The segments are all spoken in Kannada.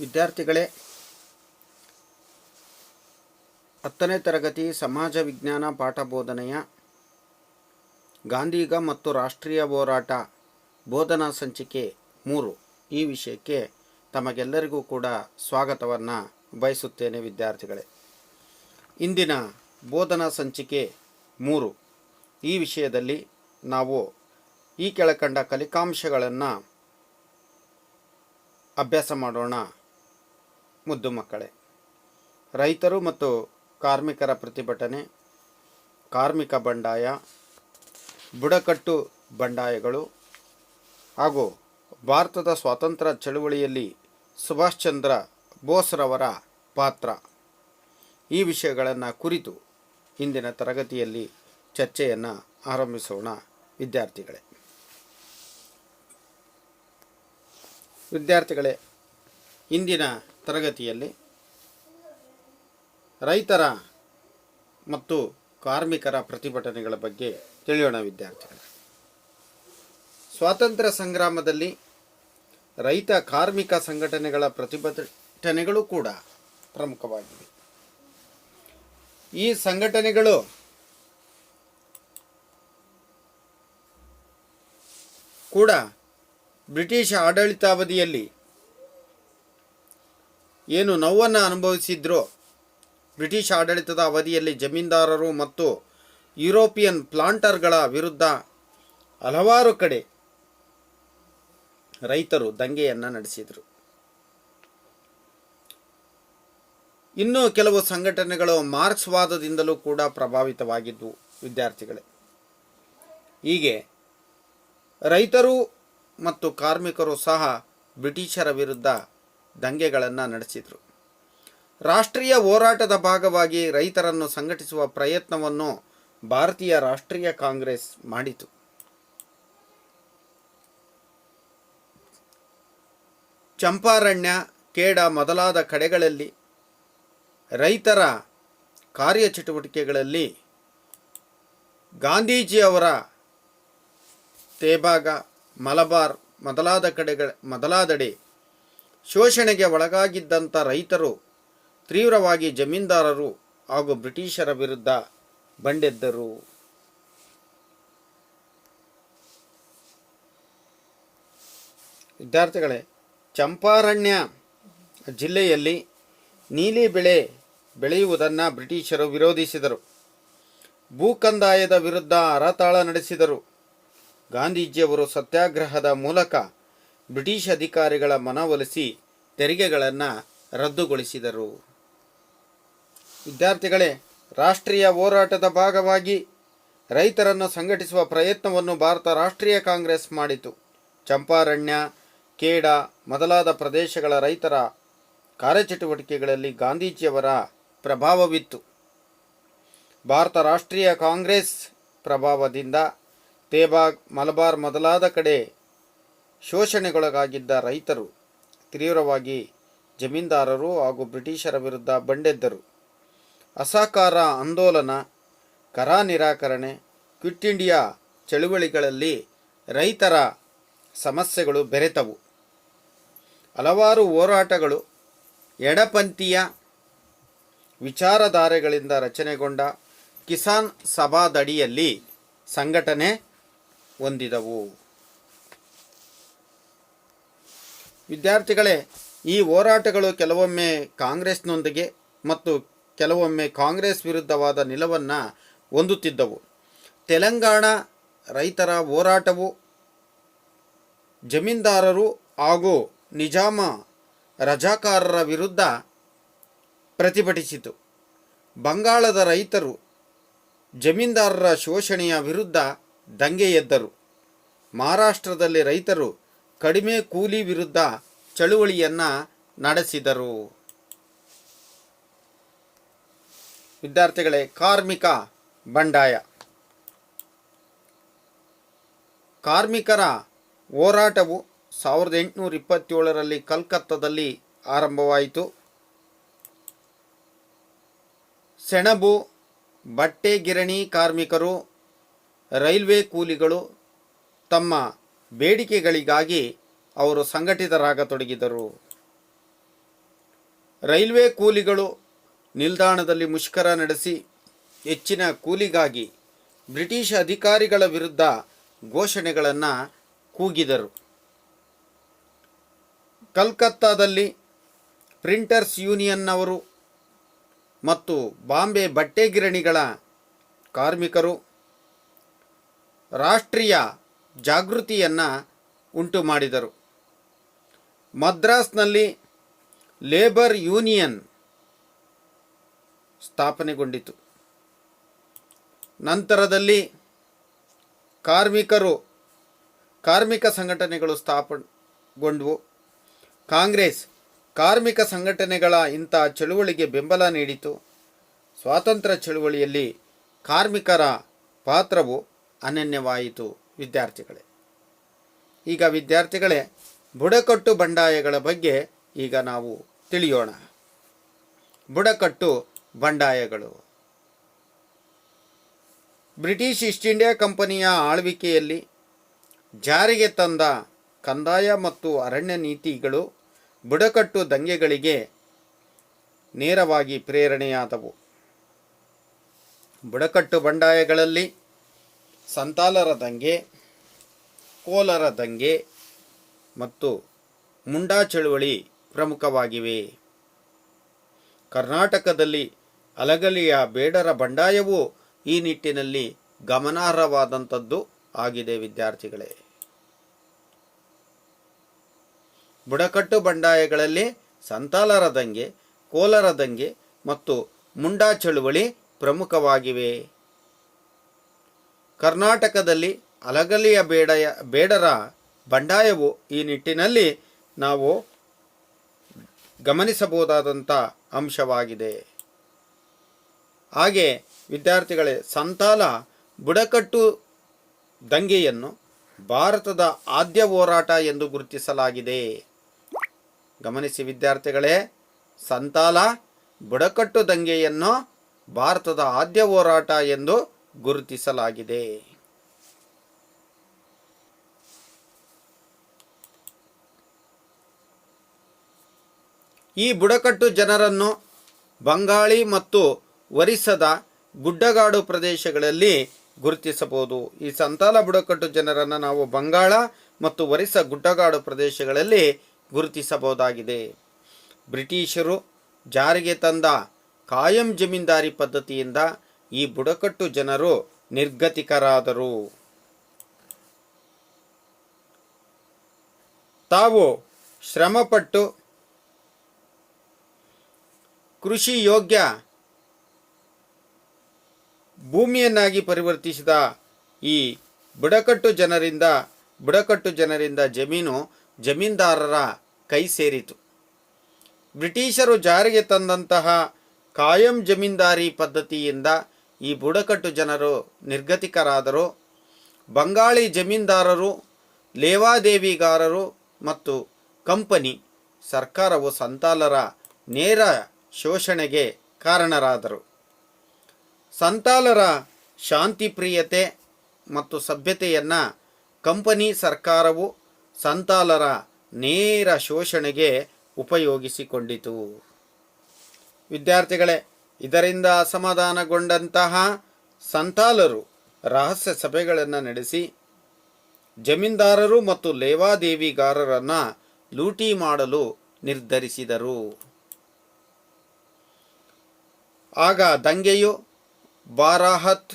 ವಿದ್ಯಾರ್ಥಿಗಳೇ, 10ನೇ ತರಗತಿ ಸಮಾಜ ವಿಜ್ಞಾನ ಪಾಠ ಬೋಧನೆಯ ಗಾಂಧೀಗ ಮತ್ತು ರಾಷ್ಟ್ರೀಯ ಹೋರಾಟ ಬೋಧನಾ ಸಂಚಿಕೆ 3 ಈ ವಿಷಯಕ್ಕೆ ತಮಗೆಲ್ಲರಿಗೂ ಕೂಡ ಸ್ವಾಗತವನ್ನು ಬಯಸುತ್ತೇನೆ. ವಿದ್ಯಾರ್ಥಿಗಳೇ, ಇಂದಿನ ಬೋಧನಾ ಸಂಚಿಕೆ 3 ಈ ವಿಷಯದಲ್ಲಿ ನಾವು ಈ ಕೆಳಕಂಡ ಕಲಿಕಾಂಶಗಳನ್ನು ಅಭ್ಯಾಸ ಮಾಡೋಣ. ಮುದ್ದು ಮಕ್ಕಳೇ, ರೈತರು ಮತ್ತು ಕಾರ್ಮಿಕರ ಪ್ರತಿಭಟನೆ, ಕಾರ್ಮಿಕ ಬಂಡಾಯ, ಬುಡಕಟ್ಟು ಬಂಡಾಯಗಳು ಹಾಗೂ ಭಾರತದ ಸ್ವಾತಂತ್ರ್ಯ ಚಳುವಳಿಯಲ್ಲಿ ಸುಭಾಷ್ ಚಂದ್ರ ಬೋಸ್ರವರ ಪಾತ್ರ ಈ ವಿಷಯಗಳನ್ನು ಕುರಿತು ಇಂದಿನ ತರಗತಿಯಲ್ಲಿ ಚರ್ಚೆಯನ್ನು ಆರಂಭಿಸೋಣ. ವಿದ್ಯಾರ್ಥಿಗಳೇ, ಇಂದಿನ ತರಗತಿಯಲ್ಲಿ ರೈತರ ಮತ್ತು ಕಾರ್ಮಿಕರ ಪ್ರತಿಭಟನೆಗಳ ಬಗ್ಗೆ ತಿಳಿಯೋಣ. ವಿದ್ಯಾರ್ಥಿಗಳೇ, ಸ್ವಾತಂತ್ರ್ಯ ಸಂಗ್ರಾಮದಲ್ಲಿ ರೈತ ಕಾರ್ಮಿಕ ಸಂಘಟನೆಗಳ ಪ್ರತಿಭಟನೆಗಳು ಕೂಡ ಪ್ರಮುಖವಾಗಿವೆ. ಈ ಸಂಘಟನೆಗಳು ಕೂಡ ಬ್ರಿಟಿಷ್ ಆಡಳಿತಾವಧಿಯಲ್ಲಿ ಏನು ನೋವನ್ನು ಅನುಭವಿಸಿದ್ರೋ, ಬ್ರಿಟಿಷ್ ಆಡಳಿತದ ಅವಧಿಯಲ್ಲಿ ಜಮೀನ್ದಾರರು ಮತ್ತು ಯುರೋಪಿಯನ್ ಪ್ಲಾಂಟರ್ಗಳ ವಿರುದ್ಧ ಹಲವಾರು ಕಡೆ ರೈತರು ದಂಗೆಯನ್ನು ನಡೆಸಿದರು. ಇನ್ನೂ ಕೆಲವು ಸಂಘಟನೆಗಳು ಮಾರ್ಕ್ಸ್ವಾದದಿಂದಲೂ ಕೂಡ ಪ್ರಭಾವಿತವಾಗಿದ್ದವು. ವಿದ್ಯಾರ್ಥಿಗಳೇ, ಹೀಗೆ ರೈತರು ಮತ್ತು ಕಾರ್ಮಿಕರು ಸಹ ಬ್ರಿಟಿಷರ ವಿರುದ್ಧ ದಂಗೆಗಳನ್ನು ನಡೆಸಿದರು. ರಾಷ್ಟ್ರೀಯ ಹೋರಾಟದ ಭಾಗವಾಗಿ ರೈತರನ್ನು ಸಂಘಟಿಸುವ ಪ್ರಯತ್ನವನ್ನು ಭಾರತೀಯ ರಾಷ್ಟ್ರೀಯ ಕಾಂಗ್ರೆಸ್ ಮಾಡಿತು. ಚಂಪಾರಣ್ಯ, ಖೇಡ ಮೊದಲಾದ ಕಡೆಗಳಲ್ಲಿ ರೈತರ ಕಾರ್ಯಚಟುವಟಿಕೆಗಳಲ್ಲಿ ಗಾಂಧೀಜಿಯವರ ತೇಬಾಗ, ಮಲಬಾರ್ ಮೊದಲಾದೆಡೆ ಶೋಷಣೆಗೆ ಒಳಗಾಗಿದ್ದಂಥ ರೈತರು ತೀವ್ರವಾಗಿ ಜಮೀನ್ದಾರರು ಹಾಗೂ ಬ್ರಿಟಿಷರ ವಿರುದ್ಧ ಬಂಡೆದ್ದರು. ವಿದ್ಯಾರ್ಥಿಗಳೇ, ಚಂಪಾರಣ್ಯ ಜಿಲ್ಲೆಯಲ್ಲಿ ನೀಲಿ ಬೆಳೆ ಬೆಳೆಯುವುದನ್ನು ಬ್ರಿಟಿಷರು ವಿರೋಧಿಸಿದರು. ಭೂಕಂದಾಯದ ವಿರುದ್ಧ ಹರತಾಳ ನಡೆಸಿದರು. ಗಾಂಧೀಜಿಯವರು ಸತ್ಯಾಗ್ರಹದ ಮೂಲಕ ಬ್ರಿಟಿಷ್ ಅಧಿಕಾರಿಗಳ ಮನವೊಲಿಸಿ ತೆರಿಗೆಗಳನ್ನು ರದ್ದುಗೊಳಿಸಿದರು. ವಿದ್ಯಾರ್ಥಿಗಳೇ, ರಾಷ್ಟ್ರೀಯ ಹೋರಾಟದ ಭಾಗವಾಗಿ ರೈತರನ್ನು ಸಂಘಟಿಸುವ ಪ್ರಯತ್ನವನ್ನು ಭಾರತ ರಾಷ್ಟ್ರೀಯ ಕಾಂಗ್ರೆಸ್ ಮಾಡಿತು. ಚಂಪಾರಣ್ಯ, ಖೇಡ ಮೊದಲಾದ ಪ್ರದೇಶಗಳ ರೈತರ ಕಾರ್ಯಚಟುವಟಿಕೆಗಳಲ್ಲಿ ಗಾಂಧೀಜಿಯವರ ಪ್ರಭಾವವಿತ್ತು. ಭಾರತ ರಾಷ್ಟ್ರೀಯ ಕಾಂಗ್ರೆಸ್ ಪ್ರಭಾವದಿಂದ ತೇಬಾಗ್, ಮಲಬಾರ್ ಮೊದಲಾದ ಕಡೆ ಶೋಷಣೆಗೊಳಗಾಗಿದ್ದ ರೈತರು ತೀವ್ರವಾಗಿ ಜಮೀನ್ದಾರರು ಹಾಗೂ ಬ್ರಿಟಿಷರ ವಿರುದ್ಧ ಬಂಡೆದ್ದರು. ಅಸಹಕಾರ ಆಂದೋಲನ, ಕರ ನಿರಾಕರಣೆ, ಕ್ವಿಟ್ ಇಂಡಿಯಾ ಚಳುವಳಿಗಳಲ್ಲಿ ರೈತರ ಸಮಸ್ಯೆಗಳು ಬೆರೆತವು. ಹಲವಾರು ಹೋರಾಟಗಳು ಎಡಪಂಥೀಯ ವಿಚಾರಧಾರೆಗಳಿಂದ ರಚನೆಗೊಂಡ ಕಿಸಾನ್ ಸಭಾದಡಿಯಲ್ಲಿ ಸಂಘಟನೆ ಹೊಂದಿದವು. ವಿದ್ಯಾರ್ಥಿಗಳೇ, ಈ ಹೋರಾಟಗಳು ಕೆಲವೊಮ್ಮೆ ಕಾಂಗ್ರೆಸ್ನೊಂದಿಗೆ ಮತ್ತು ಕೆಲವೊಮ್ಮೆ ಕಾಂಗ್ರೆಸ್ ವಿರುದ್ಧವಾದ ನಿಲುವನ್ನು ಹೊಂದುತ್ತಿದ್ದವು. ತೆಲಂಗಾಣ ರೈತರ ಹೋರಾಟವು ಜಮೀನ್ದಾರರು ಹಾಗೂ ನಿಜಾಮ ರಜಾಕಾರರ ವಿರುದ್ಧ ಪ್ರತಿಭಟಿಸಿತು. ಬಂಗಾಳದ ರೈತರು ಜಮೀನ್ದಾರರ ಶೋಷಣೆಯ ವಿರುದ್ಧ ದಂಗೆ ಎದ್ದರು. ಮಹಾರಾಷ್ಟ್ರದಲ್ಲಿ ರೈತರು ಕಡಿಮೆ ಕೂಲಿ ವಿರುದ್ಧ ಚಳುವಳಿಯನ್ನು ನಡೆಸಿದರು. ವಿದ್ಯಾರ್ಥಿಗಳೇ, ಕಾರ್ಮಿಕ ಬಂಡಾಯ. ಕಾರ್ಮಿಕರ ಹೋರಾಟವು 1827ರಲ್ಲಿ ಕಲ್ಕತ್ತಾದಲ್ಲಿ ಆರಂಭವಾಯಿತು. ಸೆಣಬು, ಬಟ್ಟೆ ಗಿರಣಿ ಕಾರ್ಮಿಕರು, ರೈಲ್ವೆ ಕೂಲಿಗಳು ತಮ್ಮ ಬೇಡಿಕೆಗಳಿಗಾಗಿ ಅವರು ಸಂಘಟಿತರಾಗತೊಡಗಿದರು. ರೈಲ್ವೆ ಕೂಲಿಗಳು ನಿಲ್ದಾಣದಲ್ಲಿ ಮುಷ್ಕರ ನಡೆಸಿ ಹೆಚ್ಚಿನ ಕೂಲಿಗಾಗಿ ಬ್ರಿಟಿಷ್ ಅಧಿಕಾರಿಗಳ ವಿರುದ್ಧ ಘೋಷಣೆಗಳನ್ನು ಕೂಗಿದರು. ಕಲ್ಕತ್ತಾದಲ್ಲಿ ಪ್ರಿಂಟರ್ಸ್ ಯೂನಿಯನ್ನವರು ಮತ್ತು ಬಾಂಬೆ ಬಟ್ಟೆ ಗಿರಣಿಗಳ ಕಾರ್ಮಿಕರು ರಾಷ್ಟ್ರೀಯ ಜಾಗೃತಿಯನ್ನು ಉಂಟು ಮಾಡಿದರು. ಮದ್ರಾಸ್ನಲ್ಲಿ ಲೇಬರ್ ಯೂನಿಯನ್ ಸ್ಥಾಪನೆಗೊಂಡಿತು. ನಂತರದಲ್ಲಿ ಕಾರ್ಮಿಕ ಸಂಘಟನೆಗಳು ಸ್ಥಾಪನೆಗೊಂಡವು. ಕಾಂಗ್ರೆಸ್ ಕಾರ್ಮಿಕ ಸಂಘಟನೆಗಳ ಇಂಥ ಚಳುವಳಿಗೆ ಬೆಂಬಲ ನೀಡಿತು. ಸ್ವಾತಂತ್ರ್ಯ ಚಳುವಳಿಯಲ್ಲಿ ಕಾರ್ಮಿಕರ ಪಾತ್ರವು ಅನನ್ಯವಾಯಿತು. ಈಗ ವಿದ್ಯಾರ್ಥಿಗಳೇ ಬುಡಕಟ್ಟು ಬಂಡಾಯಗಳ ಬಗ್ಗೆ ಈಗ ನಾವು ತಿಳಿಯೋಣ. ಬುಡಕಟ್ಟು ಬಂಡಾಯಗಳು ಬ್ರಿಟಿಷ್ ಈಸ್ಟ್ ಇಂಡಿಯಾ ಕಂಪನಿಯ ಆಳ್ವಿಕೆಯಲ್ಲಿ ಜಾರಿಗೆ ತಂದ ಕಂದಾಯ ಮತ್ತು ಅರಣ್ಯ ನೀತಿಗಳು ಬುಡಕಟ್ಟು ದಂಗೆಗಳಿಗೆ ನೇರವಾಗಿ ಪ್ರೇರಣೆಯಾದವು. ಬುಡಕಟ್ಟು ಬಂಡಾಯಗಳಲ್ಲಿ ಸಂತಾಲರ ದಂಗೆ, ಕೋಲರ ದಂಗೆ ಮತ್ತು ಮುಂಡಾ ಚಳುವಳಿ ಪ್ರಮುಖವಾಗಿವೆ. ಕರ್ನಾಟಕದಲ್ಲಿ ಅಲಗಲಿಯ ಬೇಡರ ಬಂಡಾಯವು ಈ ನಿಟ್ಟಿನಲ್ಲಿ ಗಮನಾರ್ಹವಾದಂಥದ್ದು ಆಗಿದೆ. ವಿದ್ಯಾರ್ಥಿಗಳೇ, ಬುಡಕಟ್ಟು ಬಂಡಾಯಗಳಲ್ಲಿ ಸಂತಾಲರ ದಂಗೆ, ಕೋಲರ ದಂಗೆ ಮತ್ತು ಮುಂಡಾ ಚಳುವಳಿ ಪ್ರಮುಖವಾಗಿವೆ. ಕರ್ನಾಟಕದಲ್ಲಿ ಅಲಗಲಿಯ ಬೇಡರ ಬಂಡಾಯವು ಈ ನಿಟ್ಟಿನಲ್ಲಿ ನಾವು ಗಮನಿಸಬಹುದಾದಂಥ ಅಂಶವಾಗಿದೆ. ಹಾಗೆ ವಿದ್ಯಾರ್ಥಿಗಳೇ, ಸಂತಾಲ ಬುಡಕಟ್ಟು ದಂಗೆಯನ್ನು ಭಾರತದ ಆದ್ಯ ಹೋರಾಟ ಎಂದು ಗುರುತಿಸಲಾಗಿದೆ. ಗಮನಿಸಿ ವಿದ್ಯಾರ್ಥಿಗಳೇ, ಸಂತಾಲ ಬುಡಕಟ್ಟು ದಂಗೆಯನ್ನು ಭಾರತದ ಆದ್ಯ ಹೋರಾಟ ಎಂದು ಗುರುತಿಸಲಾಗಿದೆ. ಈ ಬುಡಕಟ್ಟು ಜನರನ್ನು ಬಂಗಾಳಿ ಮತ್ತು ಒರಿಸ್ಸಾದ ಗುಡ್ಡಗಾಡು ಪ್ರದೇಶಗಳಲ್ಲಿ ಗುರುತಿಸಬಹುದು. ಈ ಸಂತಾಲ ಬುಡಕಟ್ಟು ಜನರನ್ನು ನಾವು ಬಂಗಾಳ ಮತ್ತು ಒರಿಸ್ಸಾ ಗುಡ್ಡಗಾಡು ಪ್ರದೇಶಗಳಲ್ಲಿ ಗುರುತಿಸಬಹುದಾಗಿದೆ. ಬ್ರಿಟಿಷರು ಜಾರಿಗೆ ತಂದ ಕಾಯಂ ಜಮೀನ್ದಾರಿ ಪದ್ಧತಿಯಿಂದ ಈ ಬುಡಕಟ್ಟು ಜನರು ನಿರ್ಗತಿಕರಾದರು. ತಾವು ಶ್ರಮಪಟ್ಟು ಕೃಷಿ ಯೋಗ್ಯ ಭೂಮಿಯನ್ನಾಗಿ ಪರಿವರ್ತಿಸಿದ ಈ ಬುಡಕಟ್ಟು ಜನರಿಂದ ಜಮೀನ್ದಾರರ ಕೈ ಸೇರಿತು. ಬ್ರಿಟಿಷರು ಜಾರಿಗೆ ತಂದಂತಹ ಕಾಯಂ ಜಮೀನ್ದಾರಿ ಪದ್ಧತಿಯಿಂದ ಈ ಬುಡಕಟ್ಟು ಜನರು ನಿರ್ಗತಿಕರಾದರು. ಬಂಗಾಳಿ ಜಮೀನ್ದಾರರು, ಲೇವಾದೇವಿಗಾರರು ಮತ್ತು ಕಂಪನಿ ಸರ್ಕಾರವು ಸಂತಾಲರ ನೇರ ಶೋಷಣೆಗೆ ಕಾರಣರಾದರು. ಸಂತಾಲರ ಶಾಂತಿಪ್ರಿಯತೆ ಮತ್ತು ಸಭ್ಯತೆಯನ್ನು ಕಂಪನಿ ಸರ್ಕಾರವು ಸಂತಾಲರ ನೇರ ಶೋಷಣೆಗೆ ಉಪಯೋಗಿಸಿಕೊಂಡಿತು. ವಿದ್ಯಾರ್ಥಿಗಳೇ, ಇದರಿಂದ ಅಸಮಾಧಾನಗೊಂಡಂತಹ ಸಂತಾಲರು ರಹಸ್ಯ ಸಭೆಗಳನ್ನು ನಡೆಸಿ ಜಮೀನ್ದಾರರು ಮತ್ತು ಲೇವಾದೇವಿಗಾರರನ್ನು ಲೂಟಿ ಮಾಡಲು ನಿರ್ಧರಿಸಿದರು. ಆಗ ದಂಗೆಯು ಬಾರಾಹತ್,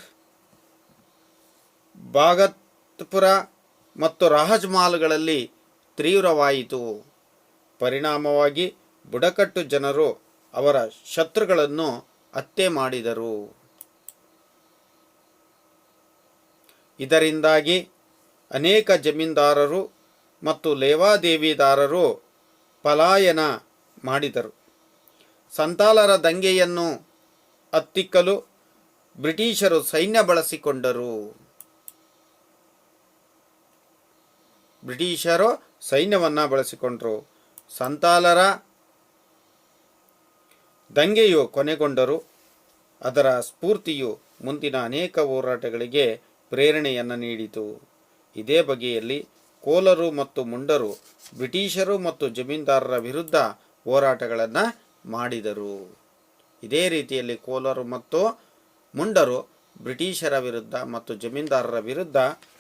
ಭಾಗತ್ಪುರ ಮತ್ತು ರಾಜಮಹಲ್ಗಳಲ್ಲಿ ತೀವ್ರವಾಯಿತು. ಪರಿಣಾಮವಾಗಿ ಬುಡಕಟ್ಟು ಜನರು ಅವರ ಶತ್ರುಗಳನ್ನು ಹತ್ಯೆ ಮಾಡಿದರು. ಇದರಿಂದಾಗಿ ಅನೇಕ ಜಮೀನ್ದಾರರು ಮತ್ತು ಲೇವಾದೇವಿದಾರರು ಪಲಾಯನ ಮಾಡಿದರು. ಸಂತಾಲರ ದಂಗೆಯನ್ನು ಹತ್ತಿಕ್ಕಲು ಬ್ರಿಟಿಷರು ಸೈನ್ಯ ಬಳಸಿಕೊಂಡರು. ಬ್ರಿಟಿಷರು ಸೈನ್ಯವನ್ನು ಬಳಸಿಕೊಂಡರು. ಸಂತಾಲರ ದಂಗೆಯು ಕೊನೆಗೊಂಡರು. ಅದರ ಸ್ಫೂರ್ತಿಯು ಮುಂದಿನ ಅನೇಕ ಹೋರಾಟಗಳಿಗೆ ಪ್ರೇರಣೆಯನ್ನು ನೀಡಿತು. ಇದೇ ಬಗೆಯಲ್ಲಿ ಕೋಲರು ಮತ್ತು ಮುಂಡರು ಬ್ರಿಟಿಷರು ಮತ್ತು ಜಮೀನ್ದಾರರ ವಿರುದ್ಧ ಹೋರಾಟಗಳನ್ನು ಮಾಡಿದರು. ಇದೇ ರೀತಿಯಲ್ಲಿ ಕೋಲರು ಮತ್ತು ಮುಂಡರು ಬ್ರಿಟಿಷರ ವಿರುದ್ಧ ಮತ್ತು ಜಮೀನ್ದಾರರ ವಿರುದ್ಧ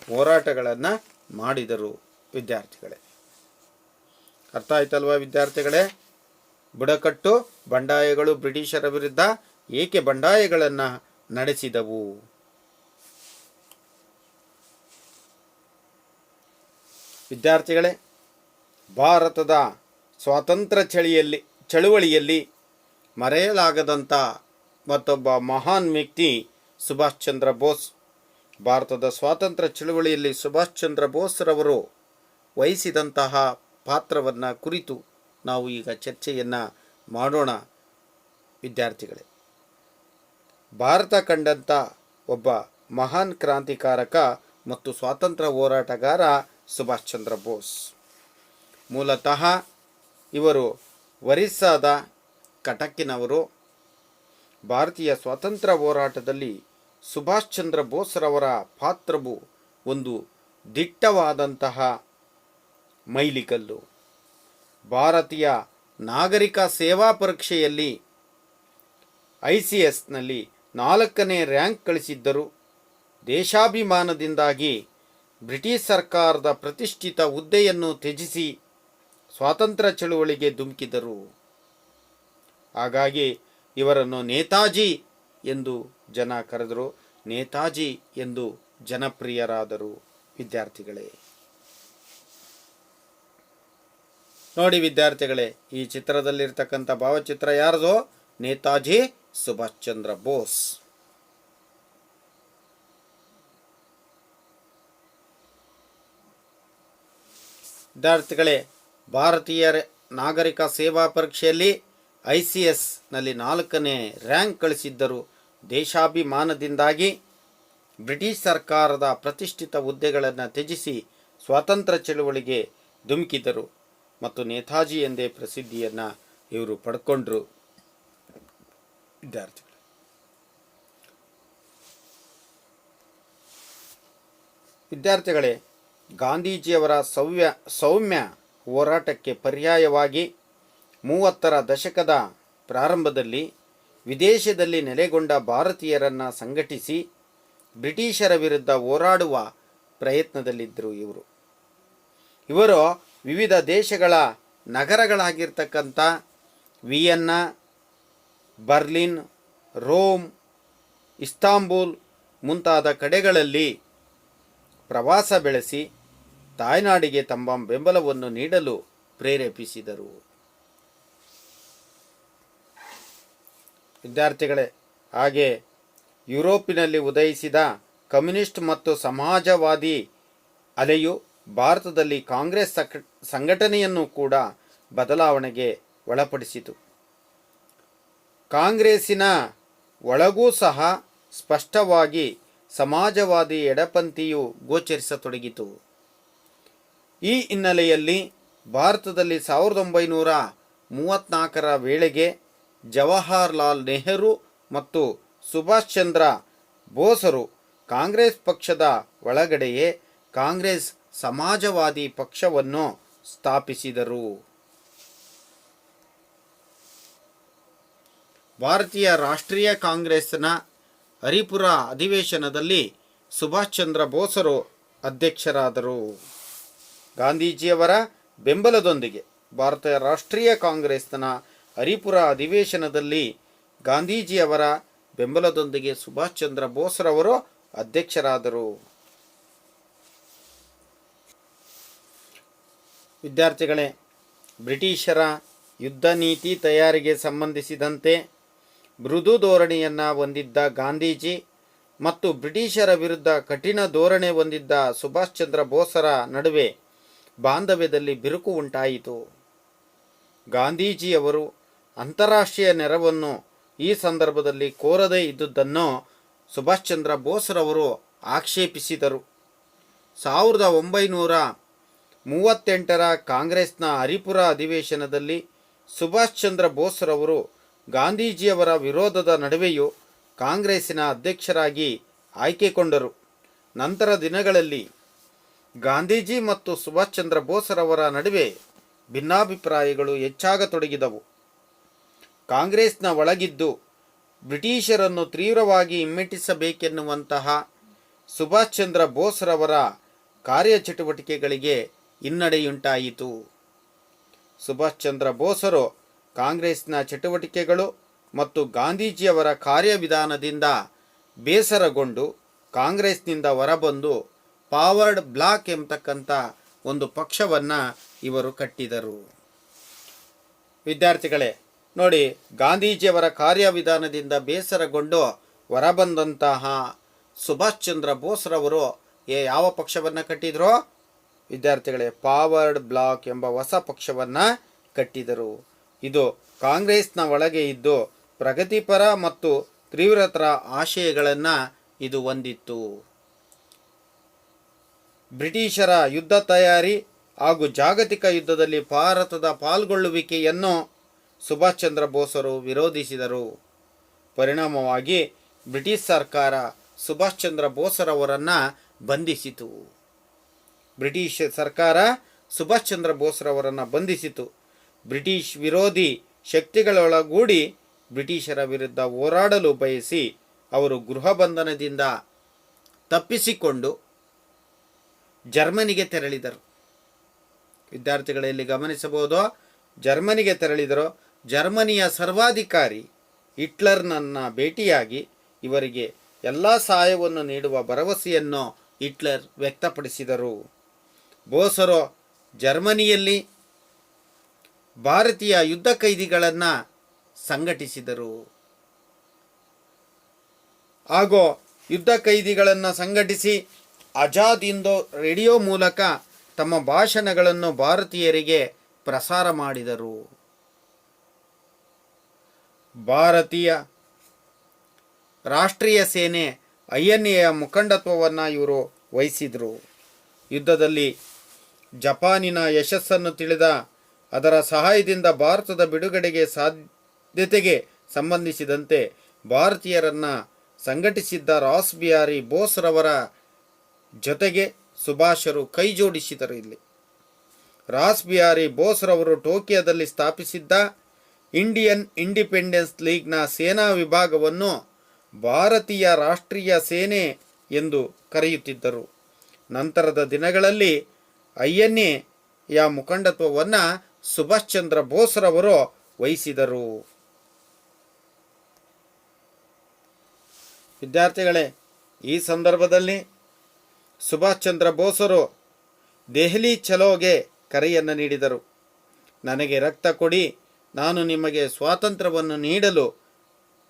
ಹೋರಾಟಗಳನ್ನು ಮಾಡಿದರು. ವಿದ್ಯಾರ್ಥಿಗಳೇ, ಅರ್ಥ ಆಯ್ತಲ್ವಾ ವಿದ್ಯಾರ್ಥಿಗಳೇ? ಬುಡಕಟ್ಟು ಬಂಡಾಯಗಳು ಬ್ರಿಟಿಷರ ವಿರುದ್ಧ ಏಕೆ ಬಂಡಾಯಗಳನ್ನು ನಡೆಸಿದವು? ವಿದ್ಯಾರ್ಥಿಗಳೇ, ಭಾರತದ ಸ್ವಾತಂತ್ರ್ಯ ಚಳುವಳಿಯಲ್ಲಿ ಮರೆಯಲಾಗದಂಥ ಮತ್ತೊಬ್ಬ ಮಹಾನ್ ವ್ಯಕ್ತಿ ಸುಭಾಷ್ ಚಂದ್ರ ಬೋಸ್. ಭಾರತದ ಸ್ವಾತಂತ್ರ್ಯ ಚಳುವಳಿಯಲ್ಲಿ ಸುಭಾಷ್ ಚಂದ್ರ ಬೋಸ್ರವರು ವಹಿಸಿದಂತಹ ಪಾತ್ರವನ್ನು ಕುರಿತು ನಾವು ಈಗ ಚರ್ಚೆಯನ್ನು ಮಾಡೋಣ. ವಿದ್ಯಾರ್ಥಿಗಳೇ, ಭಾರತ ಕಂಡಂಥ ಒಬ್ಬ ಮಹಾನ್ ಕ್ರಾಂತಿಕಾರಕ ಮತ್ತು ಸ್ವಾತಂತ್ರ್ಯ ಹೋರಾಟಗಾರ ಸುಭಾಷ್ ಚಂದ್ರ ಬೋಸ್. ಮೂಲತಃ ಇವರು ಒರಿಸ್ಸಾದ ಕಟಕ್ಕಿನವರು. ಭಾರತೀಯ ಸ್ವಾತಂತ್ರ್ಯ ಹೋರಾಟದಲ್ಲಿ ಸುಭಾಷ್ ಚಂದ್ರ ಬೋಸ್ರವರ ಪಾತ್ರವು ಒಂದು ದಿಟ್ಟವಾದಂತಹ ಮೈಲಿಗಲ್ಲು. ಭಾರತೀಯ ನಾಗರಿಕ ಸೇವಾ ಪರೀಕ್ಷೆಯಲ್ಲಿ ICSನಲ್ಲಿ 4ನೇ ರ್ಯಾಂಕ್ ಗಳಿಸಿದ್ದರು. ದೇಶಾಭಿಮಾನದಿಂದಾಗಿ ಬ್ರಿಟಿಷ್ ಸರ್ಕಾರದ ಪ್ರತಿಷ್ಠಿತ ಹುದ್ದೆಯನ್ನು ತ್ಯಜಿಸಿ ಸ್ವಾತಂತ್ರ್ಯ ಚಳುವಳಿಗೆ ಧುಮುಕಿದರು. ಹಾಗಾಗಿ ಇವರನ್ನು ನೇತಾಜಿ ಎಂದು ಜನ ಕರೆದರು, ನೇತಾಜಿ ಎಂದು ಜನಪ್ರಿಯರಾದರು. ವಿದ್ಯಾರ್ಥಿಗಳೇ, ನೋಡಿ ವಿದ್ಯಾರ್ಥಿಗಳೇ, ಈ ಚಿತ್ರದಲ್ಲಿರ್ತಕ್ಕಂಥ ಭಾವಚಿತ್ರ ಯಾರದು? ನೇತಾಜಿ ಸುಭಾಷ್ ಚಂದ್ರ ಬೋಸ್. ವಿದ್ಯಾರ್ಥಿಗಳೇ, ಭಾರತೀಯ ನಾಗರಿಕ ಸೇವಾ ಪರೀಕ್ಷೆಯಲ್ಲಿ ICSನಲ್ಲಿ 4ನೇ ರ್ಯಾಂಕ್ ಗಳಿಸಿದ್ದರು. ದೇಶಾಭಿಮಾನದಿಂದಾಗಿ ಬ್ರಿಟಿಷ್ ಸರ್ಕಾರದ ಪ್ರತಿಷ್ಠಿತ ಹುದ್ದೆಗಳನ್ನು ತ್ಯಜಿಸಿ ಸ್ವಾತಂತ್ರ್ಯ ಚಳುವಳಿಗೆ ಧುಮುಕಿದರು ಮತ್ತು ನೇತಾಜಿ ಎಂದೇ ಪ್ರಸಿದ್ಧಿಯನ್ನು ಇವರು ಪಡ್ಕೊಂಡ್ರು. ವಿದ್ಯಾರ್ಥಿಗಳೇ, ಗಾಂಧೀಜಿಯವರ ಸೌಮ್ಯ ಹೋರಾಟಕ್ಕೆ ಪರ್ಯಾಯವಾಗಿ 30ರ ದಶಕದ ಪ್ರಾರಂಭದಲ್ಲಿ ವಿದೇಶದಲ್ಲಿ ನೆಲೆಗೊಂಡ ಭಾರತೀಯರನ್ನು ಸಂಘಟಿಸಿ ಬ್ರಿಟಿಷರ ವಿರುದ್ಧ ಹೋರಾಡುವ ಪ್ರಯತ್ನದಲ್ಲಿದ್ದರು. ಇವರು ವಿವಿಧ ದೇಶಗಳ ನಗರಗಳಾಗಿರ್ತಕ್ಕಂಥ ವಿಯೆನ್ನಾ, ಬರ್ಲಿನ್, ರೋಮ್, ಇಸ್ತಾಂಬುಲ್ ಮುಂತಾದ ಕಡೆಗಳಲ್ಲಿ ಪ್ರವಾಸ ಬೆಳೆಸಿ ತಾಯ್ನಾಡಿಗೆ ತಮ್ಮ ಬೆಂಬಲವನ್ನು ನೀಡಲು ಪ್ರೇರೇಪಿಸಿದರು. ವಿದ್ಯಾರ್ಥಿಗಳೇ, ಹಾಗೆ ಯುರೋಪಿನಲ್ಲಿ ಉದಯಿಸಿದ ಕಮ್ಯುನಿಸ್ಟ್ ಮತ್ತು ಸಮಾಜವಾದಿ ಅಲೆಯು ಭಾರತದಲ್ಲಿ ಕಾಂಗ್ರೆಸ್ ಸಂಘಟನೆಯನ್ನು ಕೂಡ ಬದಲಾವಣೆಗೆ ಒಳಪಡಿಸಿತು. ಕಾಂಗ್ರೆಸ್ಸಿನ ಒಳಗೂ ಸಹ ಸ್ಪಷ್ಟವಾಗಿ ಸಮಾಜವಾದಿ ಎಡಪಂಥೀಯು ಗೋಚರಿಸತೊಡಗಿತು. ಈ ಹಿನ್ನೆಲೆಯಲ್ಲಿ ಭಾರತದಲ್ಲಿ 1934ರ ವೇಳೆಗೆ ಜವಾಹರ್ಲಾಲ್ ನೆಹರು ಮತ್ತು ಸುಭಾಷ್ ಚಂದ್ರ ಬೋಸರು ಕಾಂಗ್ರೆಸ್ ಪಕ್ಷದ ಒಳಗಡೆಯೇ ಕಾಂಗ್ರೆಸ್ ಸಮಾಜವಾದಿ ಪಕ್ಷವನ್ನು ಸ್ಥಾಪಿಸಿದರು. ಭಾರತೀಯ ರಾಷ್ಟ್ರೀಯ ಕಾಂಗ್ರೆಸ್ನ ಹರಿಪುರ ಅಧಿವೇಶನದಲ್ಲಿ ಸುಭಾಷ್ ಚಂದ್ರ ಬೋಸರು ಅಧ್ಯಕ್ಷರಾದರು. ಗಾಂಧೀಜಿಯವರ ಬೆಂಬಲದೊಂದಿಗೆ ಭಾರತೀಯ ರಾಷ್ಟ್ರೀಯ ಕಾಂಗ್ರೆಸ್ನ ಹರಿಪುರ ಅಧಿವೇಶನದಲ್ಲಿ ಗಾಂಧೀಜಿಯವರ ಬೆಂಬಲದೊಂದಿಗೆ ಸುಭಾಷ್ ಚಂದ್ರ ಬೋಸ್ರವರು ಅಧ್ಯಕ್ಷರಾದರು. ವಿದ್ಯಾರ್ಥಿಗಳೇ, ಬ್ರಿಟಿಷರ ಯುದ್ಧ ನೀತಿ ತಯಾರಿಗೆ ಸಂಬಂಧಿಸಿದಂತೆ ಮೃದು ಧೋರಣೆಯನ್ನು ಹೊಂದಿದ್ದ ಗಾಂಧೀಜಿ ಮತ್ತು ಬ್ರಿಟಿಷರ ವಿರುದ್ಧ ಕಠಿಣ ಧೋರಣೆ ಹೊಂದಿದ್ದ ಸುಭಾಷ್ ಚಂದ್ರ ಬೋಸರ ನಡುವೆ ಬಾಂಧವ್ಯದಲ್ಲಿ ಬಿರುಕು ಉಂಟಾಯಿತು. ಗಾಂಧೀಜಿಯವರು ಅಂತಾರಾಷ್ಟ್ರೀಯ ನೆರವನ್ನು ಈ ಸಂದರ್ಭದಲ್ಲಿ ಕೋರದೇ ಇದ್ದುದನ್ನು ಸುಭಾಷ್ ಚಂದ್ರ ಬೋಸ್ರವರು ಆಕ್ಷೇಪಿಸಿದರು. 1938ರ ಕಾಂಗ್ರೆಸ್ನ ಹರಿಪುರ ಅಧಿವೇಶನದಲ್ಲಿ ಸುಭಾಷ್ ಚಂದ್ರ ಬೋಸ್ರವರು ಗಾಂಧೀಜಿಯವರ ವಿರೋಧದ ನಡುವೆಯೂ ಕಾಂಗ್ರೆಸ್ಸಿನ ಅಧ್ಯಕ್ಷರಾಗಿ ಆಯ್ಕೆಗೊಂಡರು. ನಂತರ ದಿನಗಳಲ್ಲಿ ಗಾಂಧೀಜಿ ಮತ್ತು ಸುಭಾಷ್ ಚಂದ್ರ ಬೋಸ್ರವರ ನಡುವೆ ಭಿನ್ನಾಭಿಪ್ರಾಯಗಳು ಹೆಚ್ಚಾಗತೊಡಗಿದವು. ಕಾಂಗ್ರೆಸ್ನ ಒಳಗಿದ್ದು ಬ್ರಿಟಿಷರನ್ನು ತೀವ್ರವಾಗಿ ಹಿಮ್ಮೆಟ್ಟಿಸಬೇಕೆನ್ನುವಂತಹ ಸುಭಾಷ್ ಚಂದ್ರ ಬೋಸ್ರವರ ಕಾರ್ಯಚಟುವಟಿಕೆಗಳಿಗೆ ಹಿನ್ನಡೆಯುಂಟಾಯಿತು. ಸುಭಾಷ್ ಚಂದ್ರ ಬೋಸರು ಕಾಂಗ್ರೆಸ್ನ ಚಟುವಟಿಕೆಗಳು ಮತ್ತು ಗಾಂಧೀಜಿಯವರ ಕಾರ್ಯವಿಧಾನದಿಂದ ಬೇಸರಗೊಂಡು ಕಾಂಗ್ರೆಸ್ನಿಂದ ಹೊರಬಂದು ಫಾರ್ವರ್ಡ್ ಬ್ಲಾಕ್ ಎಂಬತಕ್ಕಂಥ ಒಂದು ಪಕ್ಷವನ್ನು ಇವರು ಕಟ್ಟಿದರು. ವಿದ್ಯಾರ್ಥಿಗಳೇ ನೋಡಿ, ಗಾಂಧೀಜಿಯವರ ಕಾರ್ಯವಿಧಾನದಿಂದ ಬೇಸರಗೊಂಡು ಹೊರಬಂದಂತಹ ಸುಭಾಷ್ ಚಂದ್ರ ಬೋಸ್ರವರು ಯಾವ ಪಕ್ಷವನ್ನು ಕಟ್ಟಿದರೋ ವಿದ್ಯಾರ್ಥಿಗಳೇ, ಫಾರ್ವರ್ಡ್ ಬ್ಲಾಕ್ ಎಂಬ ಹೊಸ ಪಕ್ಷವನ್ನು ಕಟ್ಟಿದರು. ಇದು ಕಾಂಗ್ರೆಸ್ನ ಒಳಗೆ ಇದ್ದು ಪ್ರಗತಿಪರ ಮತ್ತು ತೀವ್ರತರ ಆಶಯಗಳನ್ನು ಇದು ಹೊಂದಿತ್ತು. ಬ್ರಿಟಿಷರ ಯುದ್ಧ ತಯಾರಿ ಹಾಗೂ ಜಾಗತಿಕ ಯುದ್ಧದಲ್ಲಿ ಭಾರತದ ಪಾಲ್ಗೊಳ್ಳುವಿಕೆಯನ್ನು ಸುಭಾಷ್ ಚಂದ್ರ ಬೋಸರು ವಿರೋಧಿಸಿದರು. ಪರಿಣಾಮವಾಗಿ ಬ್ರಿಟಿಷ್ ಸರ್ಕಾರ ಸುಭಾಷ್ ಚಂದ್ರ ಬೋಸರವರನ್ನು ಬಂಧಿಸಿತು. ಬ್ರಿಟಿಷ್ ಸರ್ಕಾರ ಸುಭಾಷ್ ಚಂದ್ರ ಬೋಸ್ರವರನ್ನು ಬಂಧಿಸಿತು. ಬ್ರಿಟಿಷ್ ವಿರೋಧಿ ಶಕ್ತಿಗಳೊಳಗೂಡಿ ಬ್ರಿಟಿಷರ ವಿರುದ್ಧ ಹೋರಾಡಲು ಬಯಸಿ ಅವರು ಗೃಹ ಬಂಧನದಿಂದ ತಪ್ಪಿಸಿಕೊಂಡು ಜರ್ಮನಿಗೆ ತೆರಳಿದರು. ವಿದ್ಯಾರ್ಥಿಗಳಲ್ಲಿ ಗಮನಿಸಬಹುದು, ಜರ್ಮನಿಗೆ ತೆರಳಿದರು. ಜರ್ಮನಿಯ ಸರ್ವಾಧಿಕಾರಿ ಹಿಟ್ಲರ್ನನ್ನು ಭೇಟಿಯಾಗಿ ಇವರಿಗೆ ಎಲ್ಲ ಸಹಾಯವನ್ನು ನೀಡುವ ಭರವಸೆಯನ್ನು ಹಿಟ್ಲರ್ ವ್ಯಕ್ತಪಡಿಸಿದರು. ಬೋಸರು ಜರ್ಮನಿಯಲ್ಲಿ ಭಾರತೀಯ ಯುದ್ಧ ಖೈದಿಗಳನ್ನು ಸಂಘಟಿಸಿದರು ಹಾಗೂ ಯುದ್ಧ ಖೈದಿಗಳನ್ನು ಸಂಘಟಿಸಿ ಆಜಾದ್ ಹಿಂದ್ ರೇಡಿಯೋ ಮೂಲಕ ತಮ್ಮ ಭಾಷಣಗಳನ್ನು ಭಾರತೀಯರಿಗೆ ಪ್ರಸಾರ ಮಾಡಿದರು. ಭಾರತೀಯ ರಾಷ್ಟ್ರೀಯ ಸೇನೆ INAಯ ಮುಖಂಡತ್ವವನ್ನು ಇವರು ವಹಿಸಿದರು. ಯುದ್ಧದಲ್ಲಿ ಜಪಾನಿನ ಯಶಸ್ಸನ್ನು ತಿಳಿದ ಅದರ ಸಹಾಯದಿಂದ ಭಾರತದ ಬಿಡುಗಡೆಗೆ ಸಾಧ್ಯತೆಗೆ ಸಂಬಂಧಿಸಿದಂತೆ ಭಾರತೀಯರನ್ನು ಸಂಘಟಿಸಿದ್ದ ರಾಸ್ಬಿಹಾರಿ ಬೋಸ್ರವರ ಜೊತೆಗೆ ಸುಭಾಷರು ಕೈ ಜೋಡಿಸಿದರು. ಇಲ್ಲಿ ರಾಸ್ಬಿಹಾರಿ ಬೋಸ್ರವರು ಟೋಕಿಯೋದಲ್ಲಿ ಸ್ಥಾಪಿಸಿದ್ದ ಇಂಡಿಯನ್ ಇಂಡಿಪೆಂಡೆನ್ಸ್ ಲೀಗ್ನ ಸೇನಾ ವಿಭಾಗವನ್ನು ಭಾರತೀಯ ರಾಷ್ಟ್ರೀಯ ಸೇನೆ ಎಂದು ಕರೆಯುತ್ತಿದ್ದರು. ನಂತರದ ದಿನಗಳಲ್ಲಿ INAಯ ಮುಖಂಡತ್ವವನ್ನು ಸುಭಾಷ್ ಚಂದ್ರ ಬೋಸ್ರವರು ವಹಿಸಿದರು. ವಿದ್ಯಾರ್ಥಿಗಳೇ, ಈ ಸಂದರ್ಭದಲ್ಲಿ ಸುಭಾಷ್ ಚಂದ್ರ ಬೋಸರು ದೆಹಲಿ ಚಲೋಗೆ ಕರೆಯನ್ನು ನೀಡಿದರು. ನನಗೆ ರಕ್ತ ಕೊಡಿ, ನಾನು ನಿಮಗೆ ಸ್ವಾತಂತ್ರ್ಯವನ್ನು ನೀಡಲು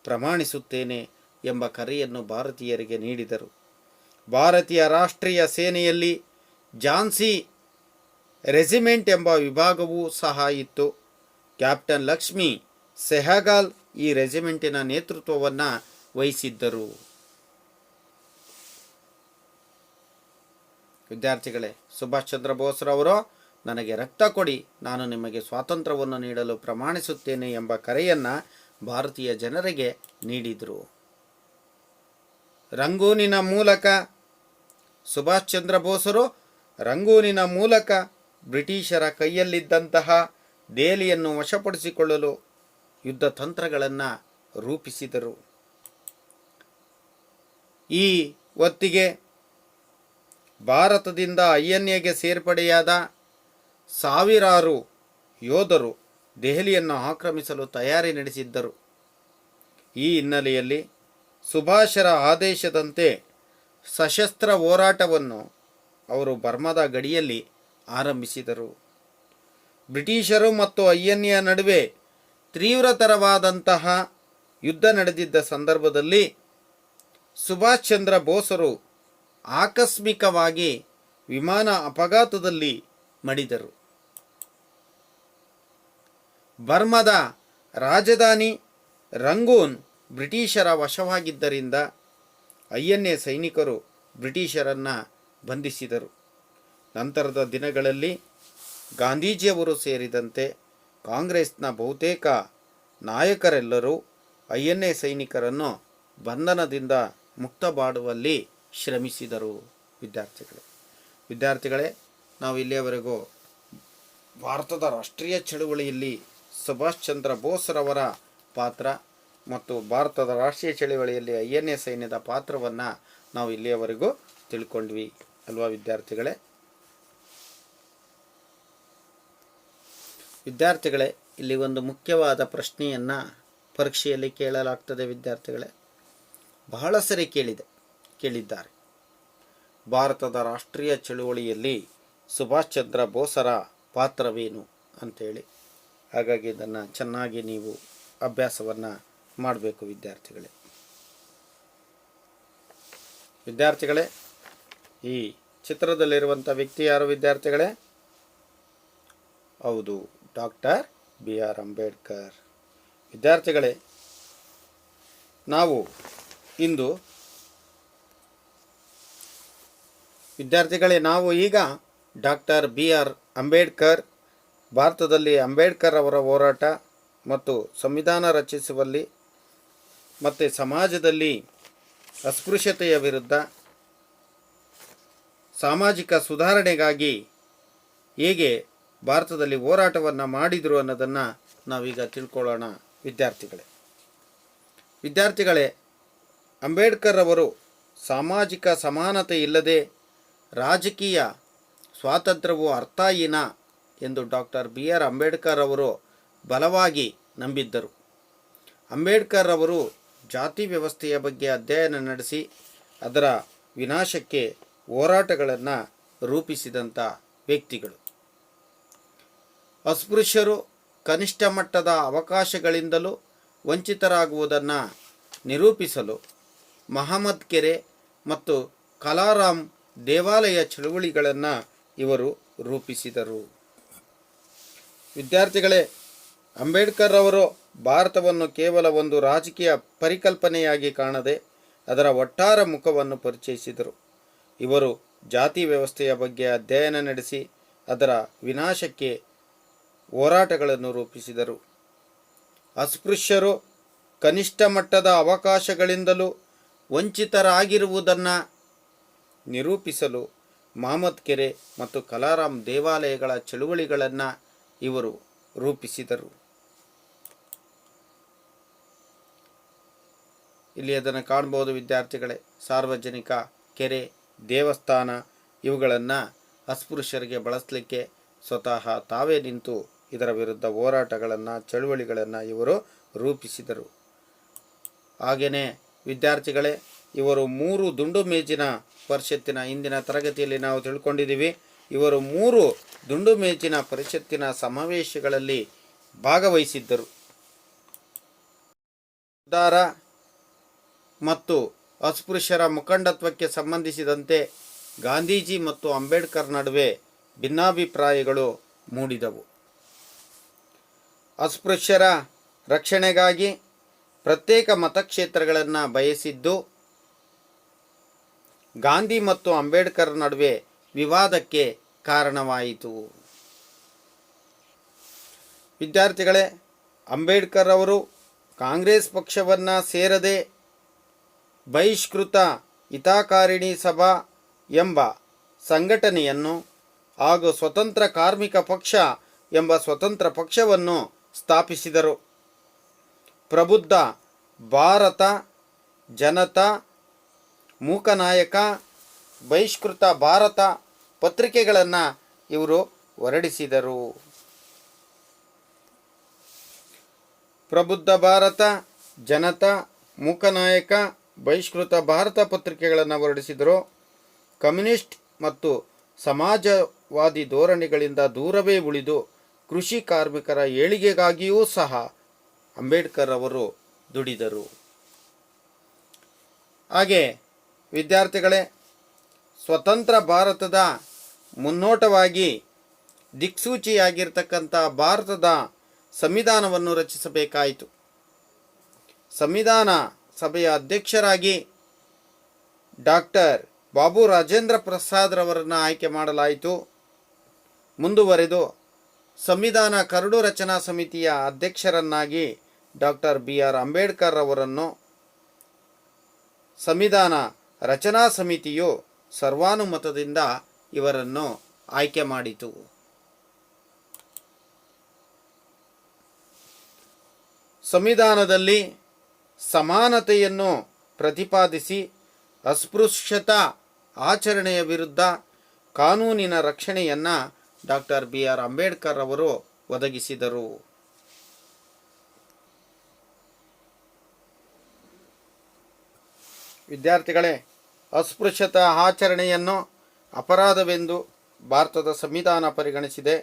ಪ್ರಮಾಣಿಸುತ್ತೇನೆ ಎಂಬ ಕರೆಯನ್ನು ಭಾರತೀಯರಿಗೆ ನೀಡಿದರು. ಭಾರತೀಯ ರಾಷ್ಟ್ರೀಯ ಸೇನೆಯಲ್ಲಿ ಝಾನ್ಸಿ ರೆಜಿಮೆಂಟ್ ಎಂಬ ವಿಭಾಗವೂ ಸಹ ಇತ್ತು. ಕ್ಯಾಪ್ಟನ್ ಲಕ್ಷ್ಮೀ ಸೆಹಗಾಲ್ ಈ ರೆಜಿಮೆಂಟಿನ ನೇತೃತ್ವವನ್ನು ವಹಿಸಿದ್ದರು. ವಿದ್ಯಾರ್ಥಿಗಳೇ, ಸುಭಾಷ್ ಚಂದ್ರ ಬೋಸ್ರವರು ನನಗೆ ರಕ್ತ ಕೊಡಿ, ನಾನು ನಿಮಗೆ ಸ್ವಾತಂತ್ರ್ಯವನ್ನು ನೀಡಲು ಪ್ರಮಾಣಿಸುತ್ತೇನೆ ಎಂಬ ಕರೆಯನ್ನು ಭಾರತೀಯ ಜನರಿಗೆ ನೀಡಿದರು. ರಂಗೂನಿನ ಮೂಲಕ ಸುಭಾಷ್ ಚಂದ್ರ ಬೋಸರು ರಂಗೂನಿನ ಮೂಲಕ ಬ್ರಿಟಿಷರ ಕೈಯಲ್ಲಿದ್ದಂತಹ ದೆಹಲಿಯನ್ನು ವಶಪಡಿಸಿಕೊಳ್ಳಲು ಯುದ್ಧ ತಂತ್ರಗಳನ್ನು ರೂಪಿಸಿದರು. ಈ ಹೊತ್ತಿಗೆ ಭಾರತದಿಂದ INAಗೆ ಸೇರ್ಪಡೆಯಾದ ಸಾವಿರಾರು ಯೋಧರು ದೆಹಲಿಯನ್ನು ಆಕ್ರಮಿಸಲು ತಯಾರಿ ನಡೆಸಿದ್ದರು. ಈ ಹಿನ್ನೆಲೆಯಲ್ಲಿ ಸುಭಾಷರ ಆದೇಶದಂತೆ ಸಶಸ್ತ್ರ ಹೋರಾಟವನ್ನು ಅವರು ಬರ್ಮಾದ ಗಡಿಯಲ್ಲಿ ಆರಂಭಿಸಿದರು. ಬ್ರಿಟಿಷರು ಮತ್ತು INA ನಡುವೆ ತೀವ್ರತರವಾದಂತಹ ಯುದ್ಧ ನಡೆದಿದ್ದ ಸಂದರ್ಭದಲ್ಲಿ ಸುಭಾಷ್ ಚಂದ್ರ ಬೋಸರು ಆಕಸ್ಮಿಕವಾಗಿ ವಿಮಾನ ಅಪಘಾತದಲ್ಲಿ ಮಡಿದರು. ಬರ್ಮಾದ ರಾಜಧಾನಿ ರಂಗೂನ್ ಬ್ರಿಟಿಷರ ವಶವಾಗಿದ್ದರಿಂದ INA ಸೈನಿಕರು ಬ್ರಿಟಿಷರನ್ನು ಬಂಧಿಸಿದರು. ನಂತರದ ದಿನಗಳಲ್ಲಿ ಗಾಂಧೀಜಿಯವರು ಸೇರಿದಂತೆ ಕಾಂಗ್ರೆಸ್ನ ಬಹುತೇಕ ನಾಯಕರೆಲ್ಲರೂ INA ಸೈನಿಕರನ್ನು ಬಂಧನದಿಂದ ಮುಕ್ತ ಮಾಡುವಲ್ಲಿ ಶ್ರಮಿಸಿದರು. ವಿದ್ಯಾರ್ಥಿಗಳೇ, ನಾವು ಇಲ್ಲಿಯವರೆಗೂ ಭಾರತದ ರಾಷ್ಟ್ರೀಯ ಚಳುವಳಿಯಲ್ಲಿ ಸುಭಾಷ್ ಚಂದ್ರ ಬೋಸ್ರವರ ಪಾತ್ರ ಮತ್ತು ಭಾರತದ ರಾಷ್ಟ್ರೀಯ ಚಳವಳಿಯಲ್ಲಿ INA ಸೈನ್ಯದ ಪಾತ್ರವನ್ನು ನಾವು ಇಲ್ಲಿಯವರೆಗೂ ತಿಳ್ಕೊಂಡ್ವಿ ಅಲ್ವಾ ವಿದ್ಯಾರ್ಥಿಗಳೇ. ವಿದ್ಯಾರ್ಥಿಗಳೇ, ಇಲ್ಲಿ ಒಂದು ಮುಖ್ಯವಾದ ಪ್ರಶ್ನೆಯನ್ನು ಪರೀಕ್ಷೆಯಲ್ಲಿ ಕೇಳಲಾಗ್ತದೆ ವಿದ್ಯಾರ್ಥಿಗಳೇ. ಬಹಳ ಸರಿ ಕೇಳಿದ್ದಾರೆ. ಭಾರತದ ರಾಷ್ಟ್ರೀಯ ಚಳುವಳಿಯಲ್ಲಿ ಸುಭಾಷ್ ಚಂದ್ರ ಬೋಸರ ಪಾತ್ರವೇನು ಅಂತೇಳಿ. ಹಾಗಾಗಿ ಇದನ್ನು ಚೆನ್ನಾಗಿ ನೀವು ಅಭ್ಯಾಸವನ್ನು ಮಾಡಬೇಕು ವಿದ್ಯಾರ್ಥಿಗಳೇ. ವಿದ್ಯಾರ್ಥಿಗಳೇ, ಈ ಚಿತ್ರದಲ್ಲಿರುವಂಥ ವ್ಯಕ್ತಿ ಯಾರು ವಿದ್ಯಾರ್ಥಿಗಳೇ? ಹೌದು, ಡಾಕ್ಟರ್ BR ಅಂಬೇಡ್ಕರ್. ವಿದ್ಯಾರ್ಥಿಗಳೇ, ನಾವು ಈಗ ಡಾಕ್ಟರ್ BR ಅಂಬೇಡ್ಕರ್, ಭಾರತದಲ್ಲಿ ಅಂಬೇಡ್ಕರ್ ಅವರ ಹೋರಾಟ ಮತ್ತು ಸಂವಿಧಾನ ರಚಿಸುವಲ್ಲಿ ಮತ್ತು ಸಮಾಜದಲ್ಲಿ ಅಸ್ಪೃಶ್ಯತೆಯ ವಿರುದ್ಧ ಸಾಮಾಜಿಕ ಸುಧಾರಣೆಗಾಗಿ ಹೇಗೆ ಭಾರತದಲ್ಲಿ ಹೋರಾಟವನ್ನು ಮಾಡಿದರು ಅನ್ನೋದನ್ನು ನಾವೀಗ ತಿಳ್ಕೊಳ್ಳೋಣ ವಿದ್ಯಾರ್ಥಿಗಳೇ, ಅಂಬೇಡ್ಕರ್ ಅವರು ಸಾಮಾಜಿಕ ಸಮಾನತೆ ಇಲ್ಲದೆ ರಾಜಕೀಯ ಸ್ವಾತಂತ್ರ್ಯವು ಅರ್ಥಹೀನ ಎಂದು ಡಾಕ್ಟರ್ BR ಅಂಬೇಡ್ಕರ್ ಅವರು ಬಲವಾಗಿ ನಂಬಿದ್ದರು. ಅಂಬೇಡ್ಕರ್ ಅವರು ಜಾತಿ ವ್ಯವಸ್ಥೆಯ ಬಗ್ಗೆ ಅಧ್ಯಯನ ನಡೆಸಿ ಅದರ ವಿನಾಶಕ್ಕೆ ಹೋರಾಟಗಳನ್ನು ರೂಪಿಸಿದಂಥ ವ್ಯಕ್ತಿಗಳು. ಅಸ್ಪೃಶ್ಯರು ಕನಿಷ್ಠ ಮಟ್ಟದ ಅವಕಾಶಗಳಿಂದಲೂ ವಂಚಿತರಾಗುವುದನ್ನು ನಿರೂಪಿಸಲು ಮಹಮ್ಮದ್ ಕೆರೆ ಮತ್ತು ಕಲಾರಾಮ್ ದೇವಾಲಯ ಚಳುವಳಿಗಳನ್ನು ಇವರು ರೂಪಿಸಿದರು. ವಿದ್ಯಾರ್ಥಿಗಳೇ, ಅಂಬೇಡ್ಕರ್ ಅವರು ಭಾರತವನ್ನು ಕೇವಲ ಒಂದು ರಾಜಕೀಯ ಪರಿಕಲ್ಪನೆಯಾಗಿ ಕಾಣದೆ ಅದರ ಒಟ್ಟಾರೆ ಮುಖವನ್ನು ಪರಿಚಯಿಸಿದರು. ಇವರು ಜಾತಿ ವ್ಯವಸ್ಥೆಯ ಬಗ್ಗೆ ಅಧ್ಯಯನ ನಡೆಸಿ ಅದರ ವಿನಾಶಕ್ಕೆ ಹೋರಾಟಗಳನ್ನು ರೂಪಿಸಿದರು. ಅಸ್ಪೃಶ್ಯರು ಕನಿಷ್ಠ ಮಟ್ಟದ ಅವಕಾಶಗಳಿಂದಲೂ ವಂಚಿತರಾಗಿರುವುದನ್ನು ನಿರೂಪಿಸಲು ಮಹಮ್ಮದ್ ಕೆರೆ ಮತ್ತು ಕಲಾರಾಮ್ ದೇವಾಲಯಗಳ ಚಳುವಳಿಗಳನ್ನು ಇವರು ರೂಪಿಸಿದರು. ಇಲ್ಲಿ ಅದನ್ನು ಕಾಣ್ಬೋದು ವಿದ್ಯಾರ್ಥಿಗಳೇ. ಸಾರ್ವಜನಿಕ ಕೆರೆ, ದೇವಸ್ಥಾನ ಇವುಗಳನ್ನು ಅಸ್ಪೃಶ್ಯರಿಗೆ ಬಳಸಲಿಕ್ಕೆ ಸ್ವತಃ ತಾವೇ ನಿಂತು ಇದರ ವಿರುದ್ಧ ಹೋರಾಟಗಳನ್ನು ಚಳುವಳಿಗಳನ್ನು ಇವರು ರೂಪಿಸಿದರು. ಹಾಗೆಯೇ ವಿದ್ಯಾರ್ಥಿಗಳೇ, ಇವರು 3 ದುಂಡು ಮೇಜಿನ ಪರಿಷತ್ತಿನ ಹಿಂದಿನ ತರಗತಿಯಲ್ಲಿ ನಾವು ತಿಳ್ಕೊಂಡಿದ್ದೀವಿ. ಇವರು 3 ದುಂಡು ಮೇಜಿನ ಪರಿಷತ್ತಿನ ಸಮಾವೇಶಗಳಲ್ಲಿ ಭಾಗವಹಿಸಿದ್ದರು. ಉದ್ಧಾರ ಮತ್ತು ಅಸ್ಪೃಶ್ಯರ ಮುಖಂಡತ್ವಕ್ಕೆ ಸಂಬಂಧಿಸಿದಂತೆ ಗಾಂಧೀಜಿ ಮತ್ತು ಅಂಬೇಡ್ಕರ್ ನಡುವೆ ಭಿನ್ನಾಭಿಪ್ರಾಯಗಳು ಮೂಡಿದವು. ಅಸ್ಪೃಶ್ಯರ ರಕ್ಷಣೆಗಾಗಿ ಪ್ರತ್ಯೇಕ ಮತಕ್ಷೇತ್ರಗಳನ್ನು ಬಯಸಿದ್ದು ಗಾಂಧಿ ಮತ್ತು ಅಂಬೇಡ್ಕರ್ ನಡುವೆ ವಿವಾದಕ್ಕೆ ಕಾರಣವಾಯಿತು. ವಿದ್ಯಾರ್ಥಿಗಳೇ, ಅಂಬೇಡ್ಕರ್ ಅವರು ಕಾಂಗ್ರೆಸ್ ಪಕ್ಷವನ್ನು ಸೇರದೆ ಬಹಿಷ್ಕೃತ ಹಿತಕಾರಿಣಿ ಸಭಾ ಎಂಬ ಸಂಘಟನೆಯನ್ನು ಹಾಗೂ ಸ್ವತಂತ್ರ ಕಾರ್ಮಿಕ ಪಕ್ಷ ಎಂಬ ಸ್ವತಂತ್ರ ಪಕ್ಷವನ್ನು ಸ್ಥಾಪಿಸಿದರು. ಪ್ರಬುದ್ಧ ಭಾರತ, ಜನತಾ, ಮೂಕನಾಯಕ, ಬಹಿಷ್ಕೃತ ಭಾರತ ಪತ್ರಿಕೆಗಳನ್ನು ಇವರು ಹೊರಡಿಸಿದರು. ಪ್ರಬುದ್ಧ ಭಾರತ, ಜನತಾ, ಮೂಕನಾಯಕ, ಬಹಿಷ್ಕೃತ ಭಾರತ ಪತ್ರಿಕೆಗಳನ್ನು ಹೊರಡಿಸಿದರು. ಕಮ್ಯುನಿಸ್ಟ್ ಮತ್ತು ಸಮಾಜವಾದಿ ಧೋರಣೆಗಳಿಂದ ದೂರವೇ ಉಳಿದು ಕೃಷಿ ಕಾರ್ಮಿಕರ ಏಳಿಗೆಗಾಗಿಯೂ ಸಹ ಅಂಬೇಡ್ಕರ್ ಅವರು ದುಡಿದರು. ಹಾಗೆ ವಿದ್ಯಾರ್ಥಿಗಳೇ, ಸ್ವತಂತ್ರ ಭಾರತದ ಮುನ್ನೋಟವಾಗಿ ದಿಕ್ಸೂಚಿಯಾಗಿರ್ತಕ್ಕಂಥ ಭಾರತದ ಸಂವಿಧಾನವನ್ನು ರಚಿಸಬೇಕಾಯಿತು. ಸಂವಿಧಾನ ಸಭೆಯ ಅಧ್ಯಕ್ಷರಾಗಿ ಡಾಕ್ಟರ್ ಬಾಬು ರಾಜೇಂದ್ರ ಪ್ರಸಾದ್ ರವರನ್ನು ಆಯ್ಕೆ ಮಾಡಲಾಯಿತು. ಮುಂದುವರೆದು ಸಂವಿಧಾನ ಕರಡು ರಚನಾ ಸಮಿತಿಯ ಅಧ್ಯಕ್ಷರನ್ನಾಗಿ ಡಾಕ್ಟರ್ BR ಅಂಬೇಡ್ಕರ್ ಅವರನ್ನು ಸಂವಿಧಾನ ರಚನಾ ಸಮಿತಿಯು ಸರ್ವಾನುಮತದಿಂದ ಇವರನ್ನು ಆಯ್ಕೆ ಮಾಡಿತು. ಸಂವಿಧಾನದಲ್ಲಿ ಸಮಾನತೆಯನ್ನು ಪ್ರತಿಪಾದಿಸಿ ಅಸ್ಪೃಶ್ಯತಾ ಆಚರಣೆಯ ವಿರುದ್ಧ ಕಾನೂನಿನ ರಕ್ಷಣೆಯನ್ನು ಡಾಕ್ಟರ್ BR ಅಂಬೇಡ್ಕರ್ ಅವರು ಒದಗಿಸಿದರು. ವಿದ್ಯಾರ್ಥಿಗಳೇ, ಅಸ್ಪೃಶ್ಯತಾ ಆಚರಣೆಯನ್ನು ಅಪರಾಧವೆಂದು ಭಾರತದ ಸಂವಿಧಾನ ಪರಿಗಣಿಸಿದೆ.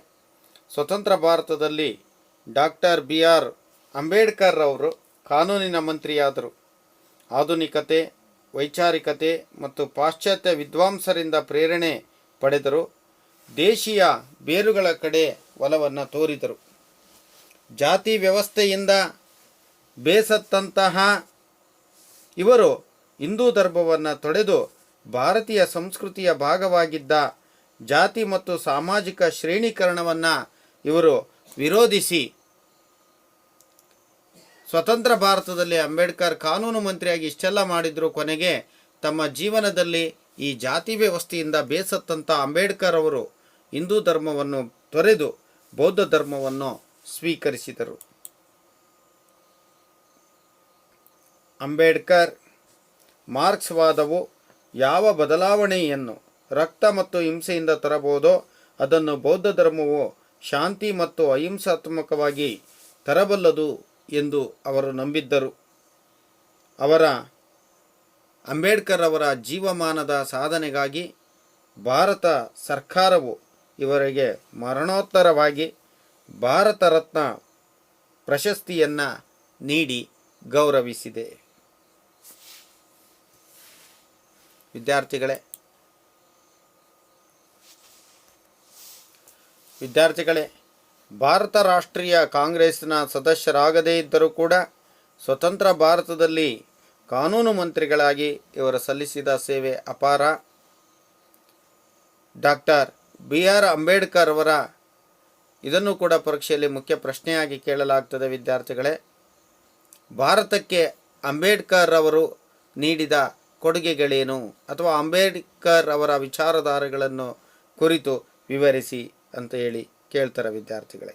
ಸ್ವತಂತ್ರ ಭಾರತದಲ್ಲಿ ಡಾಕ್ಟರ್ BR ಅಂಬೇಡ್ಕರ್ ಅವರು ಕಾನೂನಿನ ಮಂತ್ರಿಯಾದರು. ಆಧುನಿಕತೆ, ವೈಚಾರಿಕತೆ ಮತ್ತು ಪಾಶ್ಚಾತ್ಯ ವಿದ್ವಾಂಸರಿಂದ ಪ್ರೇರಣೆ ಪಡೆದರು. ದೇಶೀಯ ಬೇರುಗಳ ಕಡೆ ಒಲವನ್ನು ತೋರಿದರು. ಜಾತಿ ವ್ಯವಸ್ಥೆಯಿಂದ ಬೇಸತ್ತಂತಹ ಇವರು ಹಿಂದೂ ಧರ್ಮವನ್ನು ತೊಡೆದು ಭಾರತೀಯ ಸಂಸ್ಕೃತಿಯ ಭಾಗವಾಗಿದ್ದ ಜಾತಿ ಮತ್ತು ಸಾಮಾಜಿಕ ಶ್ರೇಣೀಕರಣವನ್ನು ಇವರು ವಿರೋಧಿಸಿ ಸ್ವತಂತ್ರ ಭಾರತದಲ್ಲಿ ಅಂಬೇಡ್ಕರ್ ಕಾನೂನು ಮಂತ್ರಿಯಾಗಿ ಇಷ್ಟೆಲ್ಲ ಮಾಡಿದ್ರು. ಕೊನೆಗೆ ತಮ್ಮ ಜೀವನದಲ್ಲಿ ಈ ಜಾತಿ ವ್ಯವಸ್ಥೆಯಿಂದ ಬೇಸತ್ತಂಥ ಅಂಬೇಡ್ಕರ್ ಅವರು ಹಿಂದೂ ಧರ್ಮವನ್ನು ತೊರೆದು ಬೌದ್ಧ ಧರ್ಮವನ್ನು ಸ್ವೀಕರಿಸಿದರು. ಅಂಬೇಡ್ಕರ್ ಮಾರ್ಕ್ಸ್ವಾದವು ಯಾವ ಬದಲಾವಣೆಯನ್ನು ರಕ್ತ ಮತ್ತು ಹಿಂಸೆಯಿಂದ ತರಬಹುದೋ ಅದನ್ನು ಬೌದ್ಧ ಧರ್ಮವು ಶಾಂತಿ ಮತ್ತು ಅಹಿಂಸಾತ್ಮಕವಾಗಿ ತರಬಲ್ಲದು ಎಂದು ಅವರು ನಂಬಿದ್ದರು. ಅಂಬೇಡ್ಕರ್ ಅವರ ಜೀವಮಾನದ ಸಾಧನೆಗಾಗಿ ಭಾರತ ಸರ್ಕಾರವು ಇವರಿಗೆ ಮರಣೋತ್ತರವಾಗಿ ಭಾರತ ರತ್ನ ಪ್ರಶಸ್ತಿಯನ್ನು ನೀಡಿ ಗೌರವಿಸಿದೆ. ವಿದ್ಯಾರ್ಥಿಗಳೇ, ಭಾರತ ರಾಷ್ಟ್ರೀಯ ಕಾಂಗ್ರೆಸ್ನ ಸದಸ್ಯರಾಗದೇ ಇದ್ದರೂ ಕೂಡ ಸ್ವತಂತ್ರ ಭಾರತದಲ್ಲಿ ಕಾನೂನು ಮಂತ್ರಿಗಳಾಗಿ ಇವರು ಸಲ್ಲಿಸಿದ ಸೇವೆ ಅಪಾರ. ಡಾಕ್ಟರ್ BR ಅಂಬೇಡ್ಕರ್ ಅವರ ಇದನ್ನು ಕೂಡ ಪರೀಕ್ಷೆಯಲ್ಲಿ ಮುಖ್ಯ ಪ್ರಶ್ನೆಯಾಗಿ ಕೇಳಲಾಗ್ತದೆ. ವಿದ್ಯಾರ್ಥಿಗಳೇ, ಭಾರತಕ್ಕೆ ಅಂಬೇಡ್ಕರ್ ಅವರು ನೀಡಿದ ಕೊಡುಗೆಗಳೇನು ಅಥವಾ ಅಂಬೇಡ್ಕರ್ ಅವರ ವಿಚಾರಧಾರೆಗಳನ್ನು ಕುರಿತು ವಿವರಿಸಿ ಅಂತ ಹೇಳಿ ಕೇಳ್ತಾರೆ ವಿದ್ಯಾರ್ಥಿಗಳೇ.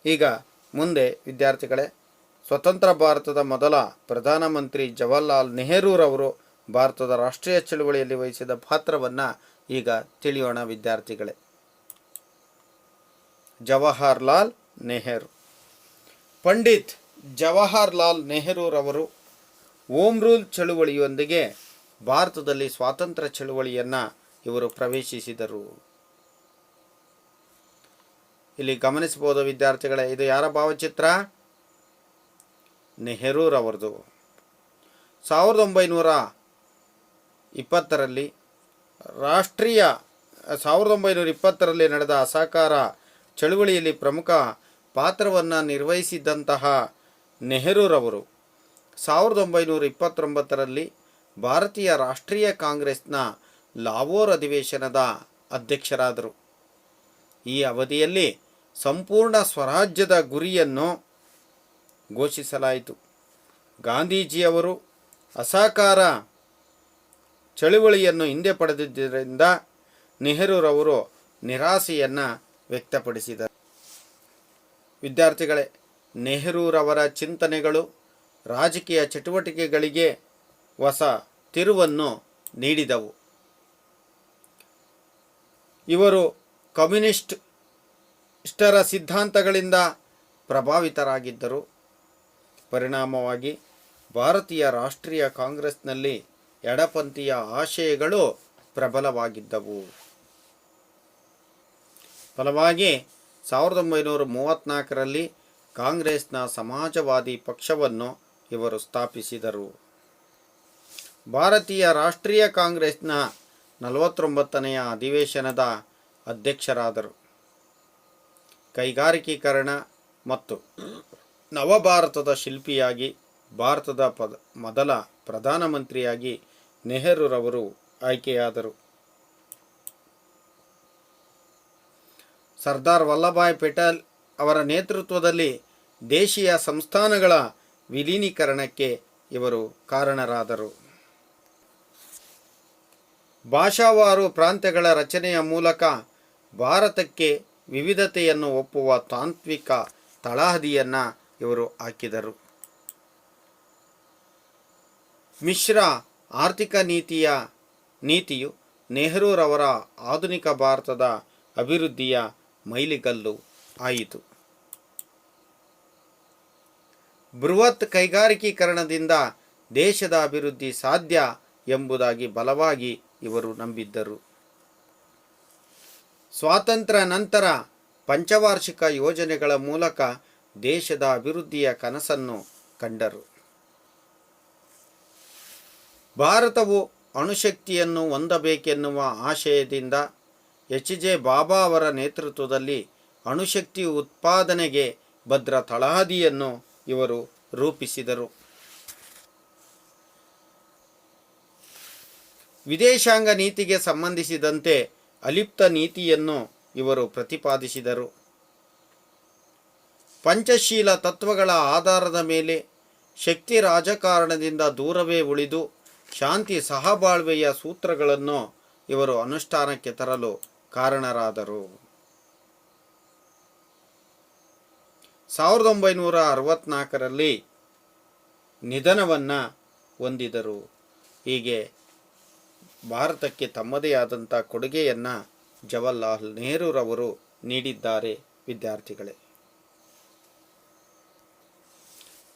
ಈಗ ಮುಂದೆ ವಿದ್ಯಾರ್ಥಿಗಳೇ, ಸ್ವತಂತ್ರ ಭಾರತದ ಮೊದಲ ಪ್ರಧಾನಮಂತ್ರಿ ಜವಾಹರ್ಲಾಲ್ ನೆಹರೂರವರು ಭಾರತದ ರಾಷ್ಟ್ರೀಯ ಚಳುವಳಿಯಲ್ಲಿ ವಹಿಸಿದ ಪಾತ್ರವನ್ನು ಈಗ ತಿಳಿಯೋಣ ವಿದ್ಯಾರ್ಥಿಗಳೇ. ಜವಾಹರ್ಲಾಲ್ ನೆಹರು. ಪಂಡಿತ್ ಜವಾಹರ್ಲಾಲ್ ನೆಹರೂರವರು ಹೋಮ್ ರೂಲ್ ಚಳುವಳಿಯೊಂದಿಗೆ ಭಾರತದಲ್ಲಿ ಸ್ವಾತಂತ್ರ್ಯ ಚಳುವಳಿಯನ್ನು ಇವರು ಪ್ರವೇಶಿಸಿದರು. ಇಲ್ಲಿ ಗಮನಿಸಬಹುದು ವಿದ್ಯಾರ್ಥಿಗಳೇ, ಇದು ಯಾರ ಭಾವಚಿತ್ರ? ನೆಹರೂರವರದು. 1920ರಲ್ಲಿ 1920ರಲ್ಲಿ ನಡೆದ ಅಸಹಕಾರ ಚಳುವಳಿಯಲ್ಲಿ ಪ್ರಮುಖ ಪಾತ್ರವನ್ನು ನಿರ್ವಹಿಸಿದ್ದಂತಹ ನೆಹರೂರವರು 1929ರಲ್ಲಿ ಭಾರತೀಯ ರಾಷ್ಟ್ರೀಯ ಕಾಂಗ್ರೆಸ್ನ ಲಾಹೋರ್ ಅಧಿವೇಶನದ ಅಧ್ಯಕ್ಷರಾದರು. ಈ ಅವಧಿಯಲ್ಲಿ ಸಂಪೂರ್ಣ ಸ್ವರಾಜ್ಯದ ಗುರಿಯನ್ನು ಘೋಷಿಸಲಾಯಿತು. ಗಾಂಧೀಜಿಯವರು ಅಸಹಕಾರ ಚಳುವಳಿಯನ್ನು ಹಿಂದೆ ಪಡೆದಿದ್ದರಿಂದ ನೆಹರೂರವರು ನಿರಾಸೆಯನ್ನು ವ್ಯಕ್ತಪಡಿಸಿದರು. ವಿದ್ಯಾರ್ಥಿಗಳೇ, ನೆಹರೂರವರ ಚಿಂತನೆಗಳು ರಾಜಕೀಯ ಚಟುವಟಿಕೆಗಳಿಗೆ ಹೊಸ ತಿರುವನ್ನು ನೀಡಿದವು. ಇವರು ಕಮ್ಯುನಿಸ್ಟರ ಸಿದ್ಧಾಂತಗಳಿಂದ ಪ್ರಭಾವಿತರಾಗಿದ್ದರು. ಪರಿಣಾಮವಾಗಿ ಭಾರತೀಯ ರಾಷ್ಟ್ರೀಯ ಕಾಂಗ್ರೆಸ್ನಲ್ಲಿ ಎಡಪಂಥೀಯ ಆಶಯಗಳು ಪ್ರಬಲವಾಗಿದ್ದವು. ಫಲವಾಗಿ 1934ರಲ್ಲಿ ಕಾಂಗ್ರೆಸ್ನ ಸಮಾಜವಾದಿ ಪಕ್ಷವನ್ನು ಇವರು ಸ್ಥಾಪಿಸಿದರು. ಭಾರತೀಯ ರಾಷ್ಟ್ರೀಯ ಕಾಂಗ್ರೆಸ್ನ 49ನೆಯ ಅಧಿವೇಶನದ ಅಧ್ಯಕ್ಷರಾದರು. ಕೈಗಾರಿಕೀಕರಣ ಮತ್ತು ನವಭಾರತದ ಶಿಲ್ಪಿಯಾಗಿ ಭಾರತದ ಮೊದಲ ಪ್ರಧಾನಮಂತ್ರಿಯಾಗಿ ನೆಹರೂರವರು ಆಯ್ಕೆಯಾದರು. ಸರ್ದಾರ್ ವಲ್ಲಭಭಾಯ್ ಪಟೇಲ್ ಅವರ ನೇತೃತ್ವದಲ್ಲಿ ದೇಶೀಯ ಸಂಸ್ಥಾನಗಳ ವಿಲೀನೀಕರಣಕ್ಕೆ ಇವರು ಕಾರಣರಾದರು. ಭಾಷಾವಾರು ಪ್ರಾಂತ್ಯಗಳ ರಚನೆಯ ಮೂಲಕ ಭಾರತಕ್ಕೆ ವಿವಿಧತೆಯನ್ನು ಒಪ್ಪುವ ತಾಂತ್ವಿಕ ತಳಹದಿಯನ್ನು ಇವರು ಹಾಕಿದರು. ಮಿಶ್ರ ಆರ್ಥಿಕ ನೀತಿಯು ನೆಹರೂರವರ ಆಧುನಿಕ ಭಾರತದ ಅಭಿವೃದ್ಧಿಯ ಮೈಲಿಗಲ್ಲು ಆಯಿತು. ಬೃಹತ್ ಕೈಗಾರಿಕೀಕರಣದಿಂದ ದೇಶದ ಅಭಿವೃದ್ಧಿ ಸಾಧ್ಯ ಎಂಬುದಾಗಿ ಬಲವಾಗಿ ಇವರು ನಂಬಿದ್ದರು. ಸ್ವಾತಂತ್ರ್ಯ ನಂತರ ಪಂಚವಾರ್ಷಿಕ ಯೋಜನೆಗಳ ಮೂಲಕ ದೇಶದ ಅಭಿವೃದ್ಧಿಯ ಕನಸನ್ನು ಕಂಡರು. ಭಾರತವು ಅಣುಶಕ್ತಿಯನ್ನು ಹೊಂದಬೇಕೆನ್ನುವ ಆಶಯದಿಂದ ಎಚ್.ಜೆ. ಬಾಬಾ ಅವರ ನೇತೃತ್ವದಲ್ಲಿ ಅಣುಶಕ್ತಿ ಉತ್ಪಾದನೆಗೆ ಭದ್ರ ತಳಹದಿಯನ್ನು ಇವರು ರೂಪಿಸಿದರು. ವಿದೇಶಾಂಗ ನೀತಿಗೆ ಸಂಬಂಧಿಸಿದಂತೆ ಅಲಿಪ್ತ ನೀತಿಯನ್ನು ಇವರು ಪ್ರತಿಪಾದಿಸಿದರು. ಪಂಚಶೀಲ ತತ್ವಗಳ ಆಧಾರದ ಮೇಲೆ ಶಕ್ತಿ ರಾಜಕಾರಣದಿಂದ ದೂರವೇ ಉಳಿದು ಶಾಂತಿ ಸಹಬಾಳ್ವೆಯ ಸೂತ್ರಗಳನ್ನು ಇವರು ಅನುಷ್ಠಾನಕ್ಕೆ ತರಲು ಕಾರಣರಾದರು. 1964ರಲ್ಲಿ ನಿಧನವನ್ನು ಹೊಂದಿದರು. ಹೀಗೆ ಭಾರತಕ್ಕೆ ತಮ್ಮದೇ ಆದಂಥ ಕೊಡುಗೆಯನ್ನು ಜವಾಹರ್ಲಾಲ್ ನೆಹರೂರವರು ನೀಡಿದ್ದಾರೆ.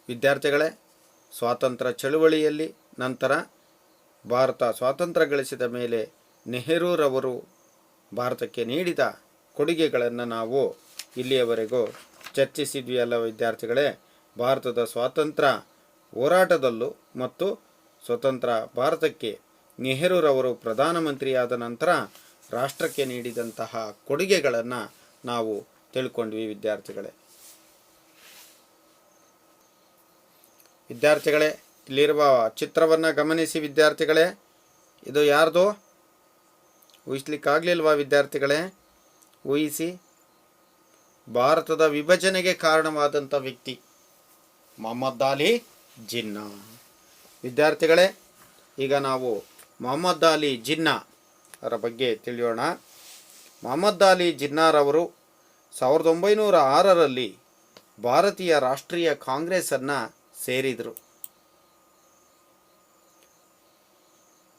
ವಿದ್ಯಾರ್ಥಿಗಳೇ, ಸ್ವಾತಂತ್ರ್ಯ ಚಳುವಳಿಯಲ್ಲಿ ನಂತರ ಭಾರತ ಸ್ವಾತಂತ್ರ್ಯ ಗಳಿಸಿದ ಮೇಲೆ ನೆಹರೂರವರು ಭಾರತಕ್ಕೆ ನೀಡಿದ ಕೊಡುಗೆಗಳನ್ನು ನಾವು ಇಲ್ಲಿಯವರೆಗೂ ಚರ್ಚಿಸಿದ್ವಿ ಅಲ್ಲ ವಿದ್ಯಾರ್ಥಿಗಳೇ. ಭಾರತದ ಸ್ವಾತಂತ್ರ್ಯ ಹೋರಾಟದಲ್ಲೂ ಮತ್ತು ಸ್ವತಂತ್ರ ಭಾರತಕ್ಕೆ ನೆಹರೂರವರು ಪ್ರಧಾನಮಂತ್ರಿಯಾದ ನಂತರ ರಾಷ್ಟ್ರಕ್ಕೆ ನೀಡಿದಂತಹ ಕೊಡುಗೆಗಳನ್ನು ನಾವು ತಿಳ್ಕೊಂಡ್ವಿ ವಿದ್ಯಾರ್ಥಿಗಳೇ. ಇಲ್ಲಿರುವ ಚಿತ್ರವನ್ನು ಗಮನಿಸಿ ವಿದ್ಯಾರ್ಥಿಗಳೇ. ಇದು ಯಾರ್ದು ಊಹಿಸ್ಲಿಕ್ಕಾಗಲಿಲ್ವಾ ವಿದ್ಯಾರ್ಥಿಗಳೇ? ಊಹಿಸಿ. ಭಾರತದ ವಿಭಜನೆಗೆ ಕಾರಣವಾದಂಥ ವ್ಯಕ್ತಿ ಮೊಹಮ್ಮದ್ ಅಲಿ ಜಿನ್ನಾ. ವಿದ್ಯಾರ್ಥಿಗಳೇ, ಈಗ ನಾವು ಮೊಹಮ್ಮದ್ ಅಲಿ ಜಿನ್ನಾ ಅವರ ಬಗ್ಗೆ ತಿಳಿಯೋಣ. ಮೊಹಮ್ಮದ್ ಅಲಿ ಜಿನ್ನಾರವರು 1906ರಲ್ಲಿ ಭಾರತೀಯ ರಾಷ್ಟ್ರೀಯ ಕಾಂಗ್ರೆಸ್ಸನ್ನು ಸೇರಿದರು.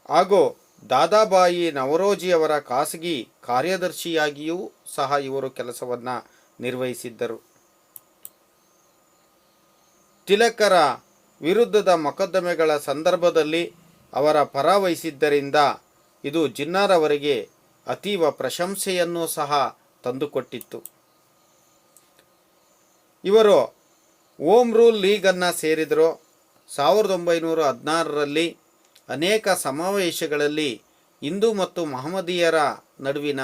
ಹಾಗೂ ದಾದಾಬಾಯಿ ನವರೋಜಿಯವರ ಖಾಸಗಿ ಕಾರ್ಯದರ್ಶಿಯಾಗಿಯೂ ಸಹ ಇವರು ಕೆಲಸವನ್ನು ನಿರ್ವಹಿಸಿದ್ದರು. ತಿಲಕರ ವಿರುದ್ಧದ ಮೊಕದ್ದಮೆಗಳ ಸಂದರ್ಭದಲ್ಲಿ ಅವರ ಪರ ವಹಿಸಿದ್ದರಿಂದ ಇದು ಜಿನ್ನಾರವರಿಗೆ ಅತೀವ ಪ್ರಶಂಸೆಯನ್ನೂ ಸಹ ತಂದುಕೊಟ್ಟಿತ್ತು. ಇವರು ಹೋಮ್ ರೂಲ್ ಲೀಗನ್ನು ಸೇರಿದರು. 1916ರಲ್ಲಿ ಅನೇಕ ಸಮಾವೇಶಗಳಲ್ಲಿ ಹಿಂದೂ ಮತ್ತು ಮಹಮ್ಮದೀಯರ ನಡುವಿನ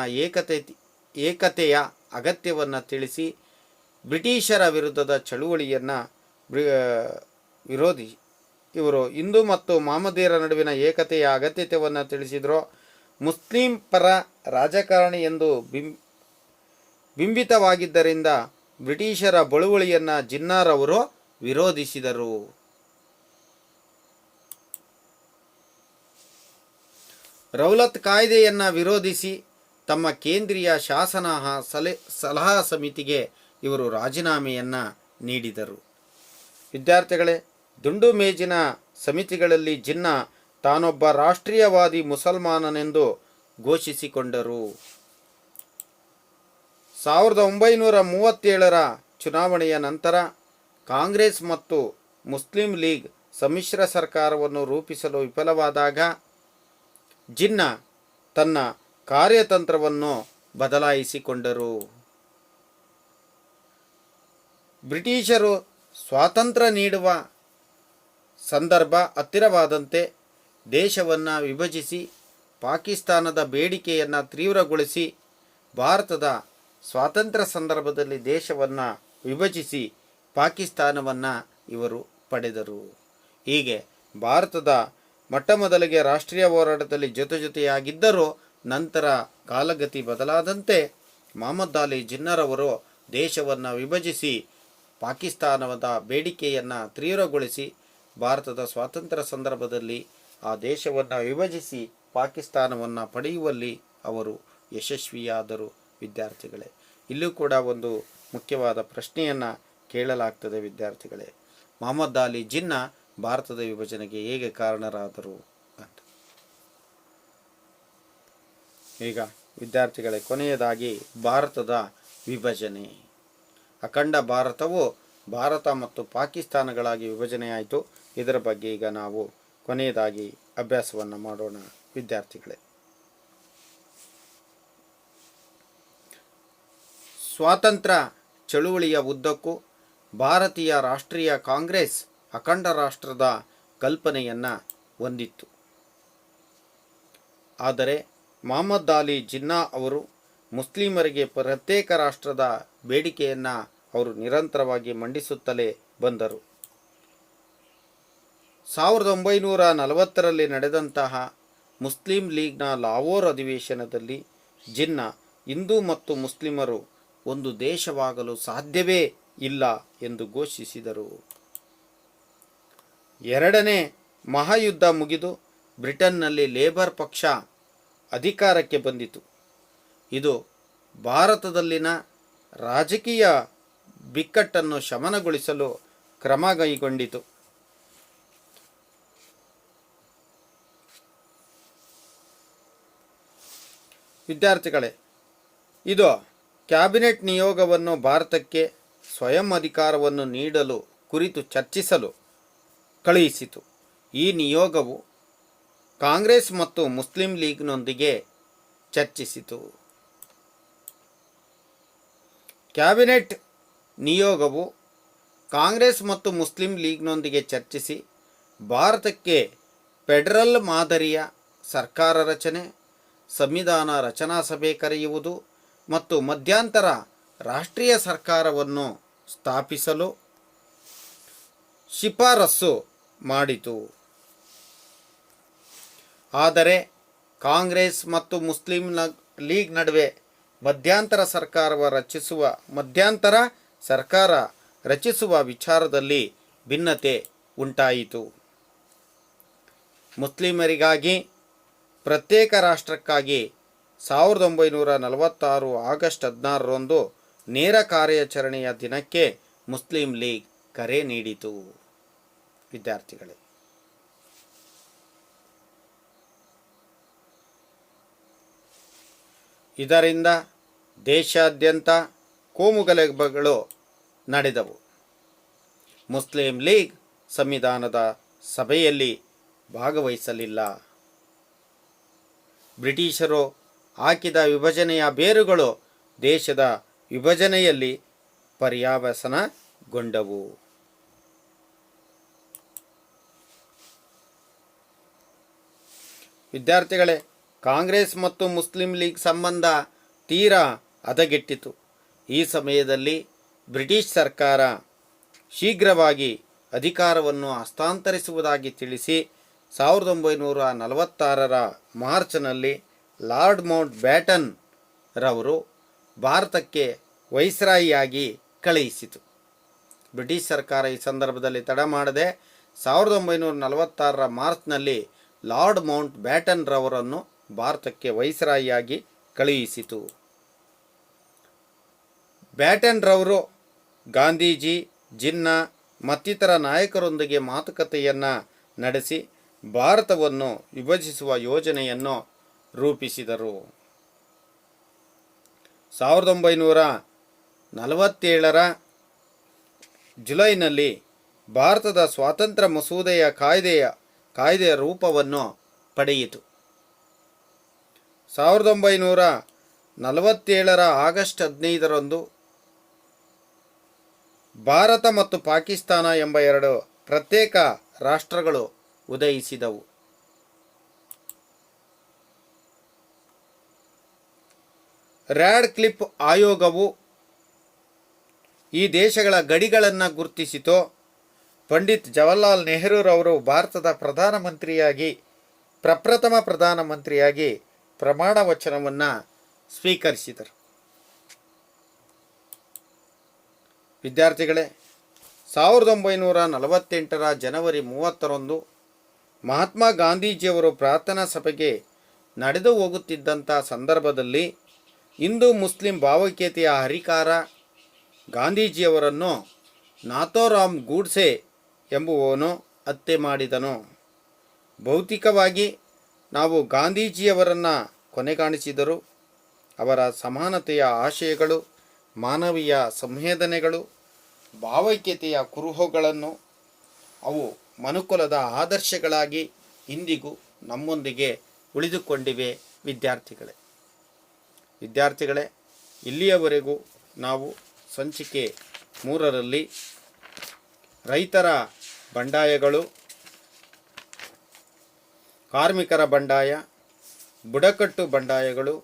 ಏಕತೆಯ ಅಗತ್ಯವನ್ನು ತಿಳಿಸಿ ಬ್ರಿಟಿಷರ ವಿರುದ್ಧದ ಚಳುವಳಿಯನ್ನು ಇವರು ಹಿಂದೂ ಮತ್ತು ಮಹಮ್ಮದೀಯರ ನಡುವಿನ ಏಕತೆಯ ಅಗತ್ಯತೆಯನ್ನು ತಿಳಿಸಿದರು. ಮುಸ್ಲಿಂ ಪರ ರಾಜಕಾರಣಿ ಎಂದು ಬಿಂಬಿತವಾಗಿದ್ದರಿಂದ ಬ್ರಿಟಿಷರ ಬಳುವಳಿಯನ್ನು ಜಿನ್ನಾರವರು ವಿರೋಧಿಸಿದರು. ರೌಲತ್ ಕಾಯ್ದೆಯನ್ನು ವಿರೋಧಿಸಿ ತಮ್ಮ ಕೇಂದ್ರೀಯ ಶಾಸನ ಸಲಹಾ ಸಮಿತಿಗೆ ಇವರು ರಾಜೀನಾಮೆಯನ್ನು ನೀಡಿದರು. ವಿದ್ಯಾರ್ಥಿಗಳೇ, ದುಂಡು ಮೇಜಿನ ಸಮಿತಿಗಳಲ್ಲಿ ಜಿನ್ನಾ ತಾನೊಬ್ಬ ರಾಷ್ಟ್ರೀಯವಾದಿ ಮುಸಲ್ಮಾನನೆಂದು ಘೋಷಿಸಿಕೊಂಡರು. 1937ರ ಚುನಾವಣೆಯ ನಂತರ ಕಾಂಗ್ರೆಸ್ ಮತ್ತು ಮುಸ್ಲಿಂ ಲೀಗ್ ಸಮ್ಮಿಶ್ರ ಸರ್ಕಾರವನ್ನು ರೂಪಿಸಲು ವಿಫಲವಾದಾಗ ಜಿನ್ನಾ ತನ್ನ ಕಾರ್ಯತಂತ್ರವನ್ನು ಬದಲಾಯಿಸಿಕೊಂಡರು. ಬ್ರಿಟಿಷರು ಸ್ವಾತಂತ್ರ್ಯ ನೀಡುವ ಸಂದರ್ಭ ಹತ್ತಿರವಾದಂತೆ ದೇಶವನ್ನು ವಿಭಜಿಸಿ ಪಾಕಿಸ್ತಾನದ ಬೇಡಿಕೆಯನ್ನು ತೀವ್ರಗೊಳಿಸಿ ಭಾರತದ ಸ್ವಾತಂತ್ರ್ಯ ಸಂದರ್ಭದಲ್ಲಿ ದೇಶವನ್ನು ವಿಭಜಿಸಿ ಪಾಕಿಸ್ತಾನವನ್ನು ಇವರು ಪಡೆದರು. ಹೀಗೆ ಭಾರತದ ಮೊಟ್ಟಮೊದಲಿಗೆ ರಾಷ್ಟ್ರೀಯ ಹೋರಾಟದಲ್ಲಿ ಜೊತೆಯಾಗಿದ್ದರೂ ನಂತರ ಕಾಲಗತಿ ಬದಲಾದಂತೆ ಮೊಹಮ್ಮದ್ ಅಲಿ ಜಿನ್ನಾರವರು ದೇಶವನ್ನು ವಿಭಜಿಸಿ ಪಾಕಿಸ್ತಾನದ ಬೇಡಿಕೆಯನ್ನು ತೀವ್ರಗೊಳಿಸಿ ಭಾರತದ ಸ್ವಾತಂತ್ರ್ಯ ಸಂದರ್ಭದಲ್ಲಿ ಆ ದೇಶವನ್ನು ವಿಭಜಿಸಿ ಪಾಕಿಸ್ತಾನವನ್ನು ಪಡೆಯುವಲ್ಲಿ ಅವರು ಯಶಸ್ವಿಯಾದರು. ವಿದ್ಯಾರ್ಥಿಗಳೇ, ಇಲ್ಲೂ ಕೂಡ ಒಂದು ಮುಖ್ಯವಾದ ಪ್ರಶ್ನೆಯನ್ನು ಕೇಳಲಾಗ್ತದೆ ವಿದ್ಯಾರ್ಥಿಗಳೇ. ಮೊಹಮ್ಮದ್ ಅಲಿ ಜಿನ್ನಾ ಭಾರತದ ವಿಭಜನೆಗೆ ಹೇಗೆ ಕಾರಣರಾದರು ಅಂತ. ಈಗ ವಿದ್ಯಾರ್ಥಿಗಳೇ, ಕೊನೆಯದಾಗಿ ಭಾರತದ ವಿಭಜನೆ. ಅಖಂಡ ಭಾರತವು ಭಾರತ ಮತ್ತು ಪಾಕಿಸ್ತಾನಗಳಾಗಿ ವಿಭಜನೆಯಾಯಿತು. ಇದರ ಬಗ್ಗೆ ಈಗ ನಾವು ಕೊನೆಯದಾಗಿ ಅಭ್ಯಾಸವನ್ನು ಮಾಡೋಣ ವಿದ್ಯಾರ್ಥಿಗಳೇ. ಸ್ವಾತಂತ್ರ್ಯ ಚಳುವಳಿಯ ಉದ್ದಕ್ಕೂ ಭಾರತೀಯ ರಾಷ್ಟ್ರೀಯ ಕಾಂಗ್ರೆಸ್ ಅಖಂಡ ರಾಷ್ಟ್ರದ ಕಲ್ಪನೆಯನ್ನು ಹೊಂದಿತ್ತು. ಆದರೆ ಮೊಹಮ್ಮದ್ ಅಲಿ ಜಿನ್ನಾ ಅವರು ಮುಸ್ಲಿಮರಿಗೆ ಪ್ರತ್ಯೇಕ ರಾಷ್ಟ್ರದ ಬೇಡಿಕೆಯನ್ನು ಅವರು ನಿರಂತರವಾಗಿ ಮಂಡಿಸುತ್ತಲೇ ಬಂದರು. 1940ರಲ್ಲಿ ನಡೆದಂತಹ ಮುಸ್ಲಿಂ ಲೀಗ್ನ ಲಾಹೋರ್ ಅಧಿವೇಶನದಲ್ಲಿ ಜಿನ್ನಾ ಹಿಂದೂ ಮತ್ತು ಮುಸ್ಲಿಮರು ಒಂದು ದೇಶವಾಗಲು ಸಾಧ್ಯವೇ ಇಲ್ಲ ಎಂದು ಘೋಷಿಸಿದರು. ಎರಡನೇ ಮಹಾಯುದ್ಧ ಮುಗಿದು ಬ್ರಿಟನ್ನಲ್ಲಿ ಲೇಬರ್ ಪಕ್ಷ ಅಧಿಕಾರಕ್ಕೆ ಬಂದಿತು. ಇದು ಭಾರತದಲ್ಲಿನ ರಾಜಕೀಯ ಬಿಕ್ಕಟ್ಟನ್ನು ಶಮನಗೊಳಿಸಲು ಕ್ರಮ ಕೈಗೊಂಡಿತು. ವಿದ್ಯಾರ್ಥಿಗಳೇ, ಇದು ಕ್ಯಾಬಿನೆಟ್ ನಿಯೋಗವನ್ನು ಭಾರತಕ್ಕೆ ಸ್ವಯಂ ಅಧಿಕಾರವನ್ನು ನೀಡಲು ಕುರಿತು ಚರ್ಚಿಸಲು ಕಳುಹಿಸಿತು. ಈ ನಿಯೋಗವು ಕಾಂಗ್ರೆಸ್ ಮತ್ತು ಮುಸ್ಲಿಂ ಲೀಗ್ನೊಂದಿಗೆ ಚರ್ಚಿಸಿತು. ಕ್ಯಾಬಿನೆಟ್ ನಿಯೋಗವು ಕಾಂಗ್ರೆಸ್ ಮತ್ತು ಮುಸ್ಲಿಂ ಲೀಗ್ನೊಂದಿಗೆ ಚರ್ಚಿಸಿ ಭಾರತಕ್ಕೆ ಫೆಡರಲ್ ಮಾದರಿಯ ಸರ್ಕಾರ ರಚನೆ, ಸಂವಿಧಾನ ರಚನಾ ಸಭೆ ಕರೆಯುವುದು ಮತ್ತು ಮಧ್ಯಂತರ ರಾಷ್ಟ್ರೀಯ ಸರ್ಕಾರವನ್ನು ಸ್ಥಾಪಿಸಲು ಶಿಫಾರಸು ಮಾಡಿತು. ಆದರೆ ಕಾಂಗ್ರೆಸ್ ಮತ್ತು ಮುಸ್ಲಿಂ ಲೀಗ್ ನಡುವೆ ಮಧ್ಯಂತರ ಸರ್ಕಾರ ರಚಿಸುವ ವಿಚಾರದಲ್ಲಿ ಭಿನ್ನತೆ ಉಂಟಾಯಿತು. ಮುಸ್ಲಿಮರಿಗಾಗಿ ಪ್ರತ್ಯೇಕ ರಾಷ್ಟ್ರಕ್ಕಾಗಿ 1946 ಆಗಸ್ಟ್ 16ರಂದು ನೇರ ಕಾರ್ಯಾಚರಣೆಯ ದಿನಕ್ಕೆ ಮುಸ್ಲಿಂ ಲೀಗ್ ಕರೆ ನೀಡಿತು. ವಿದ್ಯಾರ್ಥಿಗಳೇ, ಇದರಿಂದ ದೇಶಾದ್ಯಂತ ಕೋಮುಗಲಭೆಗಳು ನಡೆದವು. ಮುಸ್ಲಿಂ ಲೀಗ್ ಸಂವಿಧಾನದ ಸಭೆಯಲ್ಲಿ ಭಾಗವಹಿಸಲಿಲ್ಲ. ಬ್ರಿಟಿಷರು ಹಾಕಿದ ವಿಭಜನೆಯ ಬೇರುಗಳು ದೇಶದ ವಿಭಜನೆಯಲ್ಲಿ ಪರ್ಯಾವಸನಗೊಂಡವು. ವಿದ್ಯಾರ್ಥಿಗಳೇ, ಕಾಂಗ್ರೆಸ್ ಮತ್ತು ಮುಸ್ಲಿಂ ಲೀಗ್ ಸಂಬಂಧ ತೀರಾ ಹದಗೆಟ್ಟಿತು. ಈ ಸಮಯದಲ್ಲಿ ಬ್ರಿಟಿಷ್ ಸರ್ಕಾರ ಶೀಘ್ರವಾಗಿ ಅಧಿಕಾರವನ್ನು ಹಸ್ತಾಂತರಿಸುವುದಾಗಿ ತಿಳಿಸಿ 1946ರ ಮಾರ್ಚ್ನಲ್ಲಿ ಲಾರ್ಡ್ ಮೌಂಟ್ ಬ್ಯಾಟನ್ ರವರು ಭಾರತಕ್ಕೆ ವೈಸ್ರಾಯಿಯಾಗಿ ಕಳುಹಿಸಿತು. ಬ್ರಿಟಿಷ್ ಸರ್ಕಾರ ಈ ಸಂದರ್ಭದಲ್ಲಿ ತಡ ಮಾಡದೆ 1946ರ ಮಾರ್ಚ್ನಲ್ಲಿ ಲಾರ್ಡ್ ಮೌಂಟ್ ಬ್ಯಾಟನ್ ರವರನ್ನು ಭಾರತಕ್ಕೆ ವೈಸ್ರಾಯಿಯಾಗಿ ಕಳುಹಿಸಿತು. ಬ್ಯಾಟನ್ ರವರು ಗಾಂಧೀಜಿ, ಜಿನ್ನಾ ಮತ್ತಿತರ ನಾಯಕರೊಂದಿಗೆ ಮಾತುಕತೆಯನ್ನು ನಡೆಸಿ ಭಾರತವನ್ನು ವಿಭಜಿಸುವ ಯೋಜನೆಯನ್ನು ರೂಪಿಸಿದರು. 1947ರ ಜುಲೈನಲ್ಲಿ ಭಾರತದ ಸ್ವಾತಂತ್ರ್ಯ ಮಸೂದೆಯ ಕಾಯ್ದೆಯ ರೂಪವನ್ನು ಪಡೆಯಿತು. 1947ರ ಆಗಸ್ಟ್ 15ರಂದು ಭಾರತ ಮತ್ತು ಪಾಕಿಸ್ತಾನ ಎಂಬ ಎರಡು ಪ್ರತ್ಯೇಕ ರಾಷ್ಟ್ರಗಳು ಉದಯಿಸಿದವು. ರ್ಯಾಡ್ ಕ್ಲಿಫ್ ಆಯೋಗವು ಈ ದೇಶಗಳ ಗಡಿಗಳನ್ನು ಗುರುತಿಸಿತು. ಪಂಡಿತ್ ಜವಾಹರ್ಲಾಲ್ ನೆಹರೂರವರು ಭಾರತದ ಪ್ರಪ್ರಥಮ ಪ್ರಧಾನಮಂತ್ರಿಯಾಗಿ ಪ್ರಮಾಣ ವಚನವನ್ನು ಸ್ವೀಕರಿಸಿದರು. ವಿದ್ಯಾರ್ಥಿಗಳೇ, 1948ರ ಜನವರಿ 30ರಂದು ಮಹಾತ್ಮ ಗಾಂಧೀಜಿಯವರು ಪ್ರಾರ್ಥನಾ ಸಭೆಗೆ ನಡೆದು ಹೋಗುತ್ತಿದ್ದಂಥ ಸಂದರ್ಭದಲ್ಲಿ ಹಿಂದೂ ಮುಸ್ಲಿಂ ಭಾವೈಕ್ಯತೆಯ ಹರಿಕಾರ ಗಾಂಧೀಜಿಯವರನ್ನು ನಾಥೋರಾಮ್ ಗೂಡ್ಸೆ ಎಂಬುವವನು ಹತ್ಯೆ ಮಾಡಿದನು. ಭೌತಿಕವಾಗಿ ನಾವು ಗಾಂಧೀಜಿಯವರನ್ನು ಕೊನೆಗಾಣಿಸಿದರೂ ಅವರ ಸಮಾನತೆಯ ಆಶಯಗಳು, ಮಾನವೀಯ ಸಂವೇದನೆಗಳು, ಭಾವೈಕ್ಯತೆಯ ಕುರುಹುಗಳನ್ನು ಅವು ಮನುಕುಲದ ಆದರ್ಶಗಳಾಗಿ ಇಂದಿಗೂ ನಮ್ಮೊಂದಿಗೆ ಉಳಿದುಕೊಂಡಿವೆ. ವಿದ್ಯಾರ್ಥಿಗಳೇ, ಇಲ್ಲಿಯವರೆಗೂ ನಾವು ಸಂಚಿಕೆ 3ರಲ್ಲಿ ರೈತರ ಬಂಡಾಯಗಳು, ಕಾರ್ಮಿಕರ ಬಂಡಾಯ, ಬುಡಕಟ್ಟು ಬಂಡಾಯಗಳು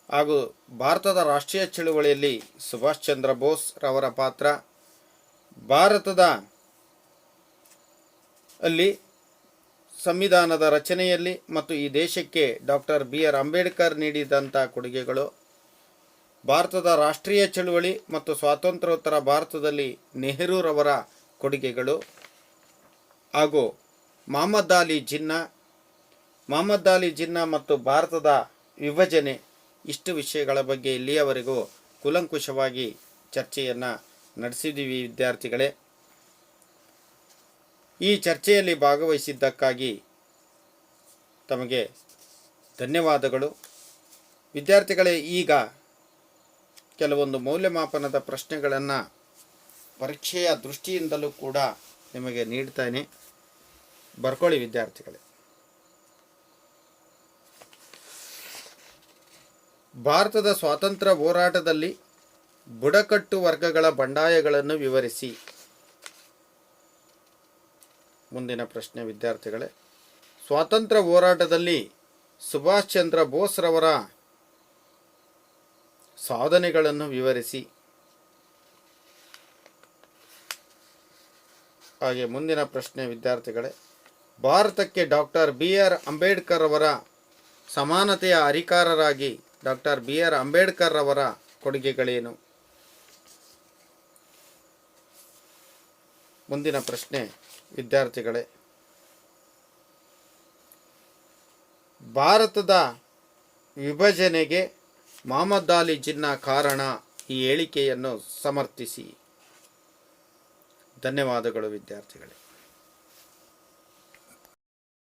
ಹಾಗೂ ಭಾರತದ ರಾಷ್ಟ್ರೀಯ ಚಳುವಳಿಯಲ್ಲಿ ಸುಭಾಷ್ ಚಂದ್ರ ಬೋಸ್ ರವರ ಪಾತ್ರ, ಭಾರತದ ಅಲ್ಲಿ ಸಂವಿಧಾನದ ರಚನೆಯಲ್ಲಿ ಮತ್ತು ಈ ದೇಶಕ್ಕೆ ಡಾಕ್ಟರ್ BR ಅಂಬೇಡ್ಕರ್ ನೀಡಿದಂಥ ಕೊಡುಗೆಗಳು, ಭಾರತದ ರಾಷ್ಟ್ರೀಯ ಚಳುವಳಿ ಮತ್ತು ಸ್ವಾತಂತ್ರ್ಯೋತ್ತರ ಭಾರತದಲ್ಲಿ ನೆಹರೂರವರ ಕೊಡುಗೆಗಳು ಹಾಗೂ ಮಹಮ್ಮದ್ ಅಲಿ ಜಿನ್ನಾ ಮತ್ತು ಭಾರತದ ವಿಭಜನೆ, ಇಷ್ಟು ವಿಷಯಗಳ ಬಗ್ಗೆ ಇಲ್ಲಿಯವರೆಗೂ ಕೂಲಂಕುಷವಾಗಿ ಚರ್ಚೆಯನ್ನು ನಡೆಸಿದ್ದೀವಿ. ವಿದ್ಯಾರ್ಥಿಗಳೇ, ಈ ಚರ್ಚೆಯಲ್ಲಿ ಭಾಗವಹಿಸಿದ್ದಕ್ಕಾಗಿ ತಮಗೆ ಧನ್ಯವಾದಗಳು. ವಿದ್ಯಾರ್ಥಿಗಳೇ, ಈಗ ಕೆಲವೊಂದು ಮೌಲ್ಯಮಾಪನದ ಪ್ರಶ್ನೆಗಳನ್ನು ಪರೀಕ್ಷೆಯ ದೃಷ್ಟಿಯಿಂದಲೂ ಕೂಡ ನಿಮಗೆ ನೀಡ್ತಾನೆ, ಬರ್ಕೊಳ್ಳಿ ವಿದ್ಯಾರ್ಥಿಗಳೇ. ಭಾರತದ ಸ್ವಾತಂತ್ರ್ಯ ಹೋರಾಟದಲ್ಲಿ ಬುಡಕಟ್ಟು ವರ್ಗಗಳ ಬಂಡಾಯಗಳನ್ನು ವಿವರಿಸಿ. ಮುಂದಿನ ಪ್ರಶ್ನೆ ವಿದ್ಯಾರ್ಥಿಗಳೇ, ಸ್ವಾತಂತ್ರ್ಯ ಹೋರಾಟದಲ್ಲಿ ಸುಭಾಷ್ ಚಂದ್ರ ಬೋಸ್ ರವರ ಸಾಧನೆಗಳನ್ನು ವಿವರಿಸಿ. ಹಾಗೆ ಮುಂದಿನ ಪ್ರಶ್ನೆ ವಿದ್ಯಾರ್ಥಿಗಳೇ, ಭಾರತಕ್ಕೆ ಡಾಕ್ಟರ್ BR ಅಂಬೇಡ್ಕರ್ ಅವರ ಸಮಾನತೆಯ ಹರಿಕಾರರಾಗಿ ಡಾಕ್ಟರ್ BR ಅಂಬೇಡ್ಕರ್ ಅವರ ಕೊಡುಗೆಗಳೇನು? ಮುಂದಿನ ಪ್ರಶ್ನೆ ವಿದ್ಯಾರ್ಥಿಗಳೇ, ಭಾರತದ ವಿಭಜನೆಗೆ ಮಹಮ್ಮದ್ ಅಲಿ ಜಿನ್ನಾ ಕಾರಣ, ಈ ಹೇಳಿಕೆಯನ್ನು ಸಮರ್ಥಿಸಿ. ಧನ್ಯವಾದಗಳು ವಿದ್ಯಾರ್ಥಿಗಳೇ.